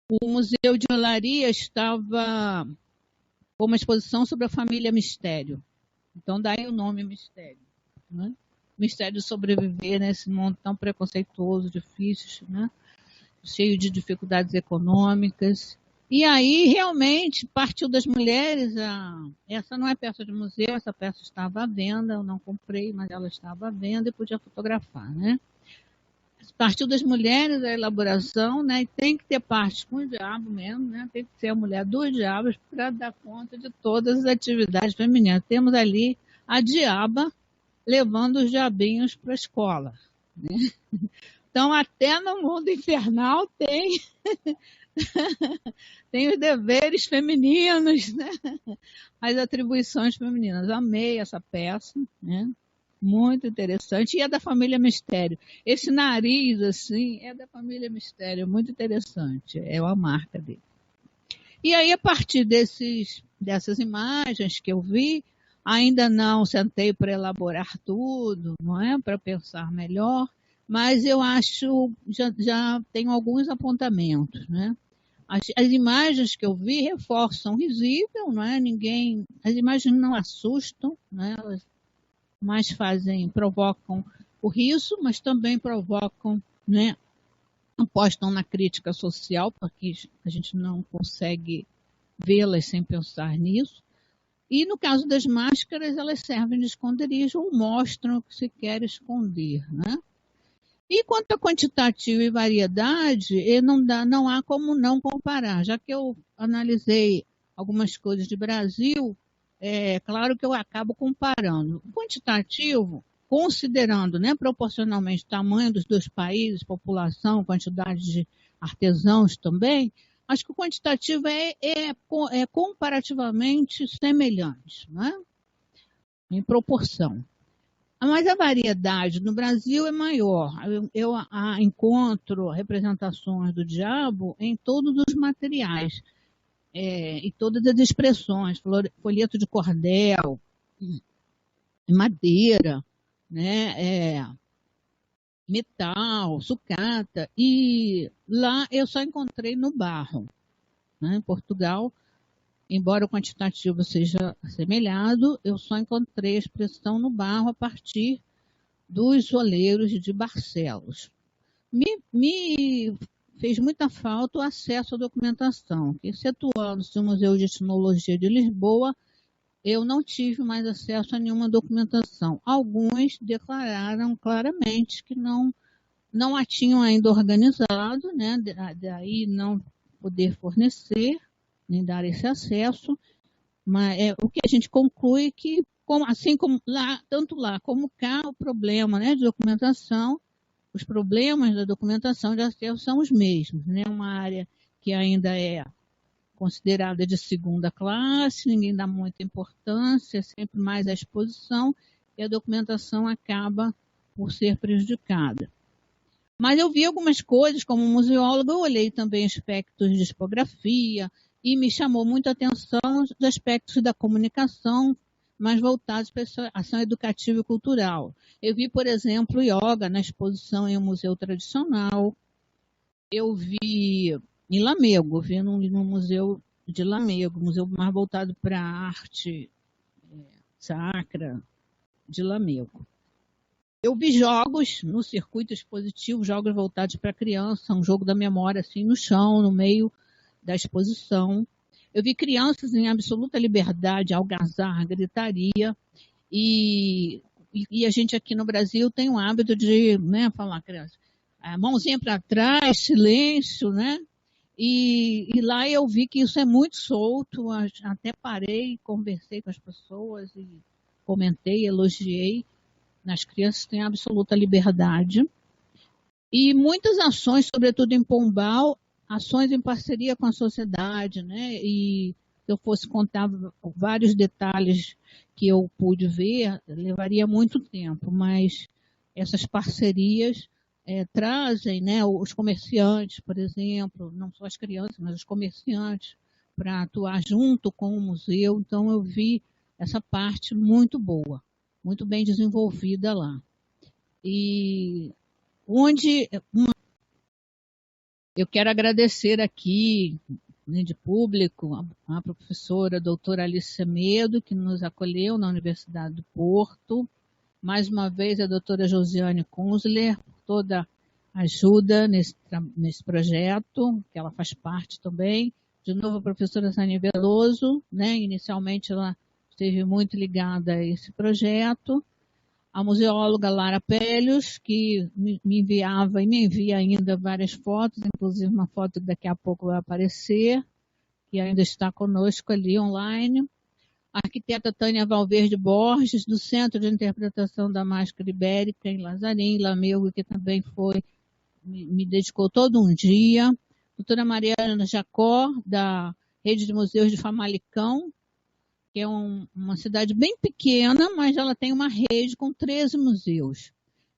O Museu de Olaria estava com uma exposição sobre a família Mistério. Então, daí o nome Mistério. Né? Mistério de sobreviver nesse mundo tão preconceituoso, difícil, né? Cheio de dificuldades econômicas. E aí, realmente, partiu das mulheres. Essa não é peça de museu, essa peça estava à venda, eu não comprei, mas ela estava à venda e podia fotografar, né? Partiu das mulheres a elaboração, né? E tem que ter parte com o diabo mesmo, né? Tem que ser a mulher dos diabos para dar conta de todas as atividades femininas. Temos ali a diaba levando os diabinhos para a escola, né? Então, até no mundo infernal tem tem os deveres femininos, né? As atribuições femininas. Amei essa peça, né? Muito interessante. E é da família Mistério. Esse nariz, assim, é da família Mistério. Muito interessante. É uma marca dele. E aí, a partir dessas imagens que eu vi, ainda não sentei para elaborar tudo, não é? Para pensar melhor, mas eu acho, já tenho alguns apontamentos, né? As imagens que eu vi reforçam o risível, não é? As imagens não assustam, né? Elas mais provocam o riso, mas também provocam, né? Apostam na crítica social, porque a gente não consegue vê-las sem pensar nisso. E no caso das máscaras, elas servem de esconderijo ou mostram o que se quer esconder, né? E quanto a quantitativo e variedade, não há como não comparar. Já que eu analisei algumas coisas de Brasil, é claro que eu acabo comparando. O quantitativo, considerando, né, proporcionalmente o tamanho dos dois países, população, quantidade de artesãos também, acho que o quantitativo é comparativamente semelhante, né? Em proporção. Mas a variedade no Brasil é maior. Eu encontro representações do diabo em todos os materiais, e todas as expressões, folheto de cordel, madeira, né, metal, sucata, e lá eu só encontrei no barro, né, em Portugal. Embora o quantitativo seja assemelhado, eu só encontrei a expressão no barro a partir dos oleiros de Barcelos. Me fez muita falta o acesso à documentação, que, excetuando-se o Museu de Etnologia de Lisboa, eu não tive mais acesso a nenhuma documentação. Alguns declararam claramente que não a tinham ainda organizado, né? Daí não poder fornecer, nem dar esse acesso, mas o que a gente conclui que, assim como lá, tanto lá como cá, o problema, né, de documentação, os problemas da documentação de acesso são os mesmos, né? Uma área que ainda é considerada de segunda classe, ninguém dá muita importância, sempre mais a exposição, e a documentação acaba por ser prejudicada. Mas eu vi algumas coisas, como museóloga, eu olhei também aspectos de expografia, e me chamou muito a atenção os aspectos da comunicação, mais voltados para a ação educativa e cultural. Eu vi, por exemplo, yoga na exposição em um museu tradicional. Eu vi em Lamego, vi no museu de Lamego, museu mais voltado para a arte sacra de Lamego. Eu vi jogos no circuito expositivo, jogos voltados para criança, um jogo da memória assim no chão, no meio da exposição. Eu vi crianças em absoluta liberdade, algazarra, gritaria, e a gente aqui no Brasil tem o hábito de, né, falar, criança, a mãozinha para trás, silêncio, né? E lá eu vi que isso é muito solto, até parei, conversei com as pessoas e comentei, elogiei. Nas crianças têm absoluta liberdade. E muitas ações, sobretudo em Pombal, ações em parceria com a sociedade, né? E se eu fosse contar vários detalhes que eu pude ver, levaria muito tempo, mas essas parcerias trazem, né, os comerciantes, por exemplo, não só as crianças, mas os comerciantes, para atuar junto com o museu, então eu vi essa parte muito boa, muito bem desenvolvida lá. E onde eu quero agradecer aqui, né, de público, a professora doutora Alice Semedo, que nos acolheu na Universidade do Porto, mais uma vez a doutora Josiane Kunzler, por toda a ajuda nesse projeto, que ela faz parte também. De novo, a professora Sânia Veloso, né, inicialmente ela esteve muito ligada a esse projeto. A museóloga Lara Pelhos, que me enviava e me envia ainda várias fotos, inclusive uma foto que daqui a pouco vai aparecer, que ainda está conosco ali online. A arquiteta Tânia Valverde Borges, do Centro de Interpretação da Máscara Ibérica, em Lazarim, Lamego, que também me dedicou todo um dia. Doutora Mariana Jacó, da Rede de Museus de Famalicão, que é uma cidade bem pequena, mas ela tem uma rede com 13 museus.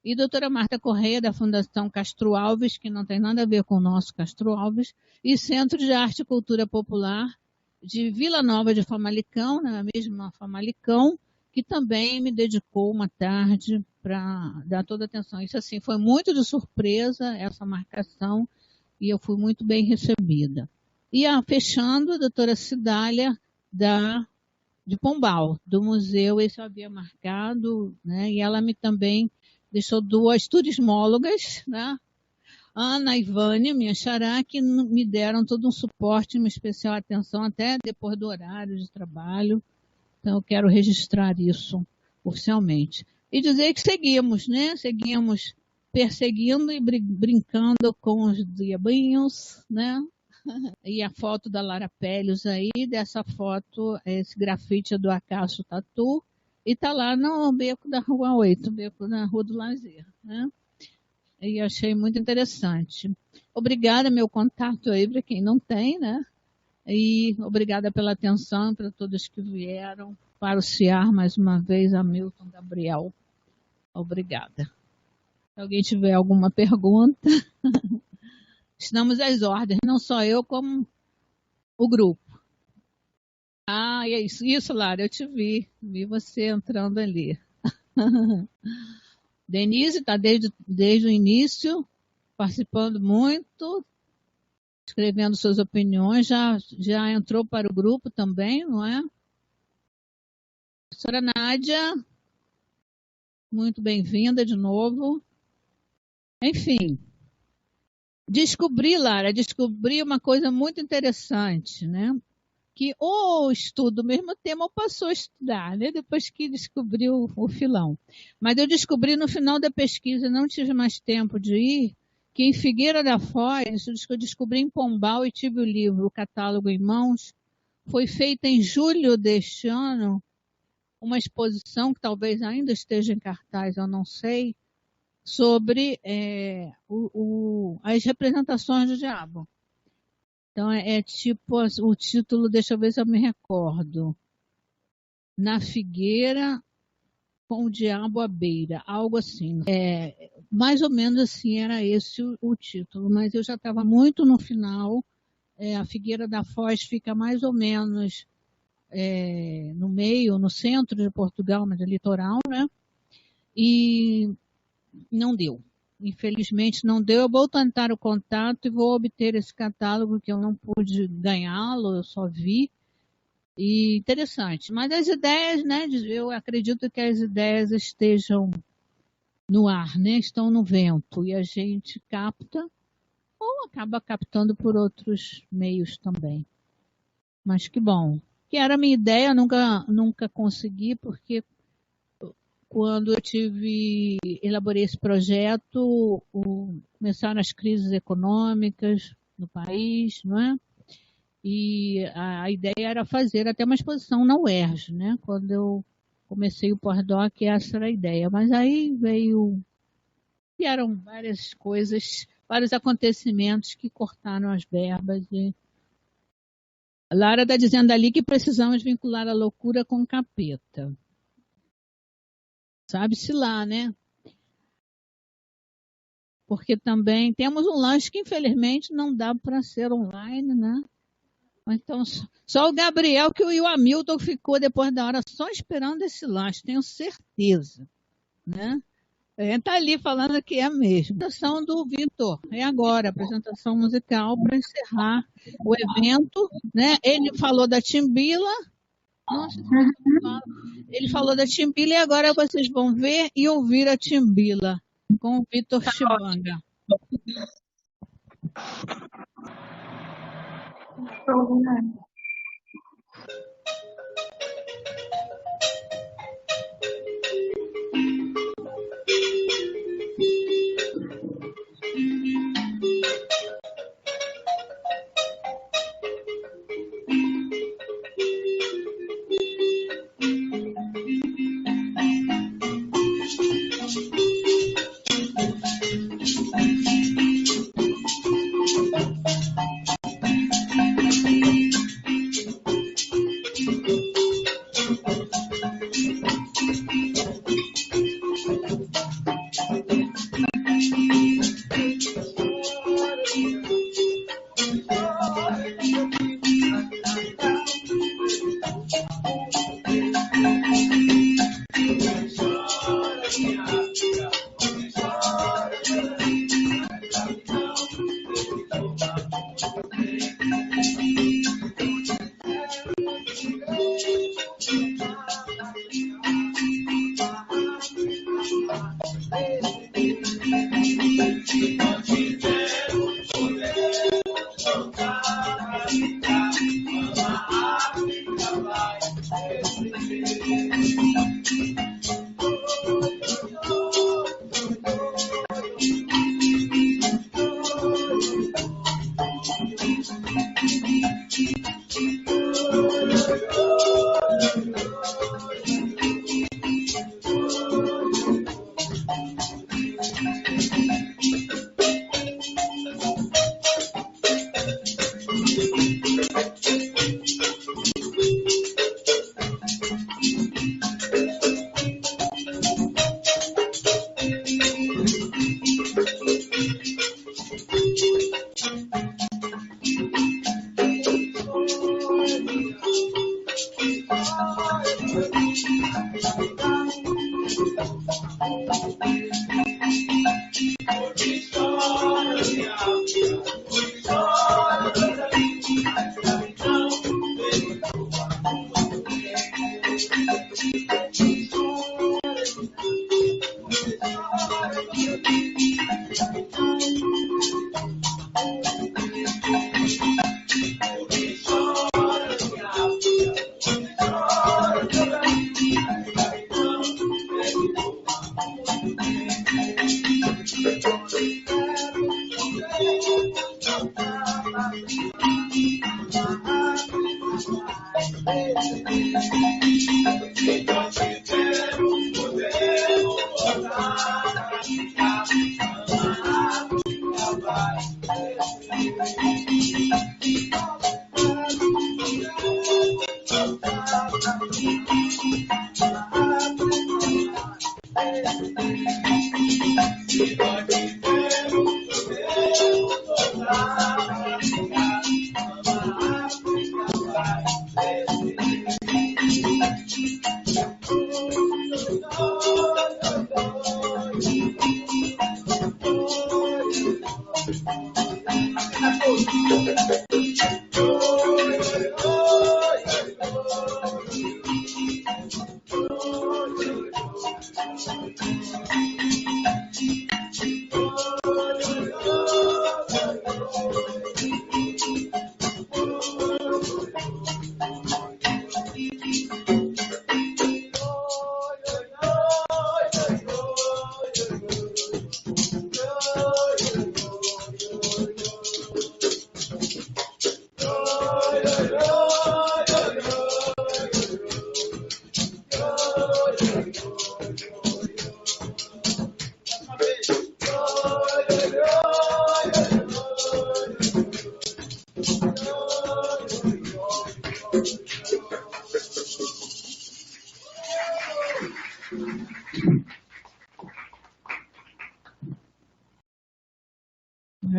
E doutora Marta Correia, da Fundação Castro Alves, que não tem nada a ver com o nosso Castro Alves, e Centro de Arte e Cultura Popular de Vila Nova de Famalicão, na mesma Famalicão, que também me dedicou uma tarde para dar toda a atenção. Isso assim, foi muito de surpresa, essa marcação, e eu fui muito bem recebida. E fechando, a doutora Cidália, de Pombal, do museu, esse eu havia marcado, né? E ela também deixou 2 turismólogas, né? Ana e Vânia, minha xará, que me deram todo um suporte, uma especial atenção, até depois do horário de trabalho. Então, eu quero registrar isso oficialmente. E dizer que seguimos, né? Seguimos perseguindo e brincando com os diabinhos, né? E a foto da Lara Pelhos aí, dessa foto, esse grafite é do Acácio Tatu, e tá lá no beco da Rua 8, beco na Rua do Lazer, né? E achei muito interessante. Obrigada, meu contato aí, para quem não tem, né? E obrigada pela atenção, para todos que vieram, para o CIAR, mais uma vez, a Milton Gabriel. Obrigada. Se alguém tiver alguma pergunta... Estamos às ordens, não só eu, como o grupo. Ah, é isso, Lara, eu te vi você entrando ali. Denise está desde o início, participando muito, escrevendo suas opiniões, já entrou para o grupo também, não é? Professora Nádia, muito bem-vinda de novo. Enfim. Lara, descobri uma coisa muito interessante, né? Que ou estuda o mesmo tema ou passou a estudar, né? Depois que descobriu o filão. Mas eu descobri no final da pesquisa, não tive mais tempo de ir, que em Figueira da Foz, eu descobri em Pombal e tive o livro, o catálogo em mãos, foi feita em julho deste ano, uma exposição que talvez ainda esteja em cartaz, eu não sei, sobre as representações do diabo. Então, tipo, o título, deixa eu ver se eu me recordo. Na Figueira com o Diabo à Beira, algo assim. Mais ou menos assim era esse o título, mas eu já estava muito no final. A Figueira da Foz fica mais ou menos no meio, no centro de Portugal, mas é litoral, né? E não deu. Infelizmente não deu. Eu vou tentar o contato e vou obter esse catálogo que eu não pude ganhá-lo, eu só vi. E interessante. Mas as ideias, né? Eu acredito que as ideias estejam no ar, né? Estão no vento. E a gente capta ou acaba captando por outros meios também. Mas que bom. Que era a minha ideia, nunca consegui, porque quando eu elaborei esse projeto, começaram as crises econômicas no país, não é? E a ideia era fazer até uma exposição na UERJ, né? Quando eu comecei o pós-doc, essa era a ideia. Mas aí vieram várias coisas, vários acontecimentos que cortaram as verbas. A Lara está dizendo ali que precisamos vincular a loucura com o capeta. Sabe-se lá, né? Porque também temos um lanche que infelizmente não dá para ser online, né? Então, só o Gabriel e o Hamilton ficou depois da hora só esperando esse laço, tenho certeza. Né? Está ali falando que é mesmo. A apresentação do Vitor, é agora, a apresentação musical para encerrar o evento. Né? Ele falou da Timbila. Nossa, ele falou da Timbila e agora vocês vão ver e ouvir a Timbila com o Vitor Chibanga.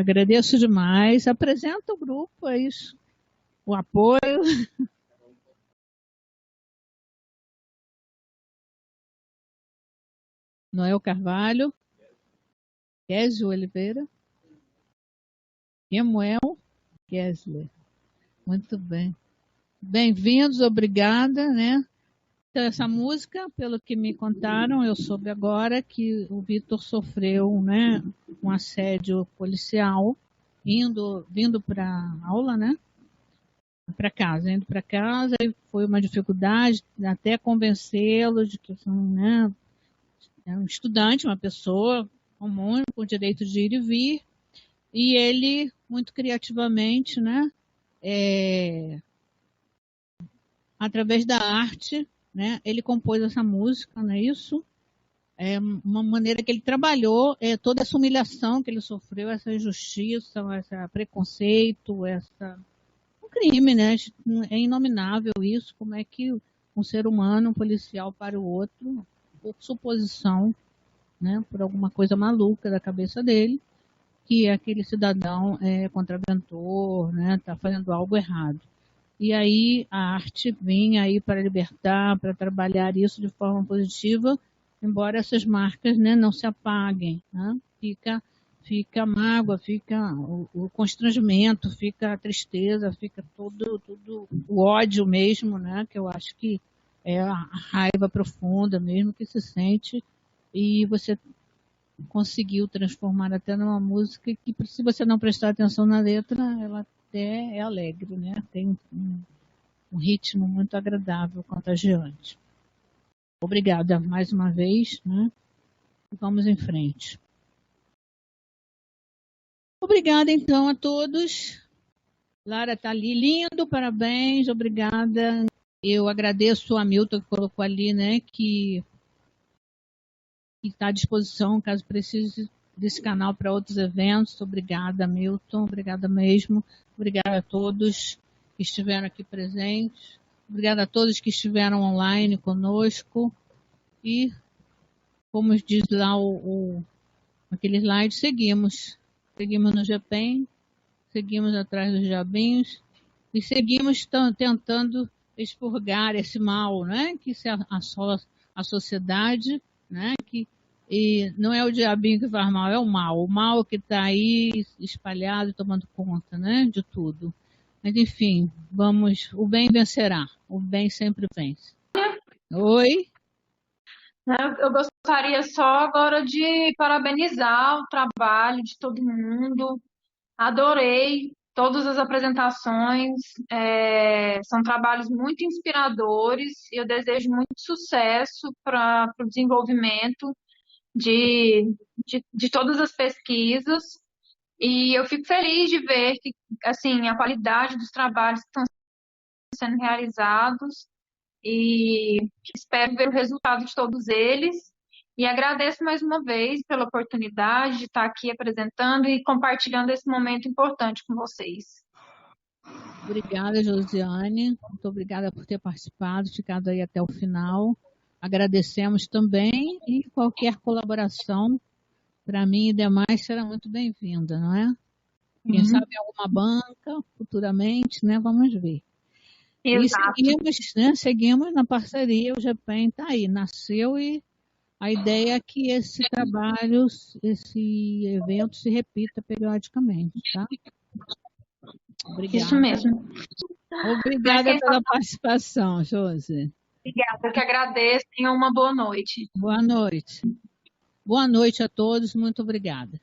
Agradeço demais. Apresenta o grupo, é isso. o apoio. Noel Carvalho, Késio Oliveira, Emuel Kessler. Muito bem. Bem-vindos, obrigada, né? Então, essa música, pelo que me contaram, eu soube agora que o Vitor sofreu, né, um assédio policial vindo para aula, né? Para casa, indo para casa, e foi uma dificuldade até convencê-lo de que, né, é um estudante, uma pessoa comum, com direito de ir e vir, e ele, muito criativamente, né, através da arte, né, ele compôs essa música, não é isso? É uma maneira que ele trabalhou toda essa humilhação que ele sofreu, essa injustiça, esse preconceito, um crime, né? É inominável isso, como é que um ser humano, um policial para o outro, por suposição, né, por alguma coisa maluca da cabeça dele, que aquele cidadão é contraventor, né, está fazendo algo errado. E aí a arte vinha aí para libertar, para trabalhar isso de forma positiva, embora essas marcas, né, não se apaguem, né? Fica a mágoa, fica o constrangimento, fica a tristeza, fica tudo o ódio mesmo, né, que eu acho que é a raiva profunda mesmo que se sente, e você conseguiu transformar até numa música que, se você não prestar atenção na letra, ela até é alegre, né? Tem um ritmo muito agradável, contagiante. Obrigada mais uma vez, né? E vamos em frente. Obrigada, então, a todos. Lara está ali, lindo, parabéns, obrigada. Eu agradeço a Milton que colocou ali, né, que está à disposição, caso precise desse canal para outros eventos. Obrigada, Milton, obrigada mesmo. Obrigada a todos que estiveram aqui presentes. Obrigada a todos que estiveram online conosco. E, como diz lá aquele slide, seguimos no GPEM, seguimos atrás dos diabinhos e seguimos tentando expurgar esse mal, né, que se assola a sociedade, né, e não é o diabinho que faz mal, é o mal que está aí espalhado, tomando conta, né, de tudo. Mas enfim, o bem vencerá, o bem sempre vence. Oi? Eu gostaria só agora de parabenizar o trabalho de todo mundo. Adorei todas as apresentações, são trabalhos muito inspiradores e eu desejo muito sucesso para o desenvolvimento de todas as pesquisas. E eu fico feliz de ver que, assim, a qualidade dos trabalhos que estão sendo realizados e espero ver o resultado de todos eles. E agradeço mais uma vez pela oportunidade de estar aqui apresentando e compartilhando esse momento importante com vocês. Obrigada, Josiane. Muito obrigada por ter participado, ficado aí até o final. Agradecemos também, e qualquer colaboração, para mim e demais, será muito bem-vinda, não é? Quem sabe em alguma banca, futuramente, né? Vamos ver. Exato. E seguimos na parceria, o GPEM está aí, nasceu, e a ideia é que esse trabalho, esse evento se repita periodicamente, tá? Obrigada. Isso mesmo. Obrigada pela participação, Josi. Obrigada, eu que agradeço. Tenham uma boa noite. Boa noite. Boa noite a todos, muito obrigada.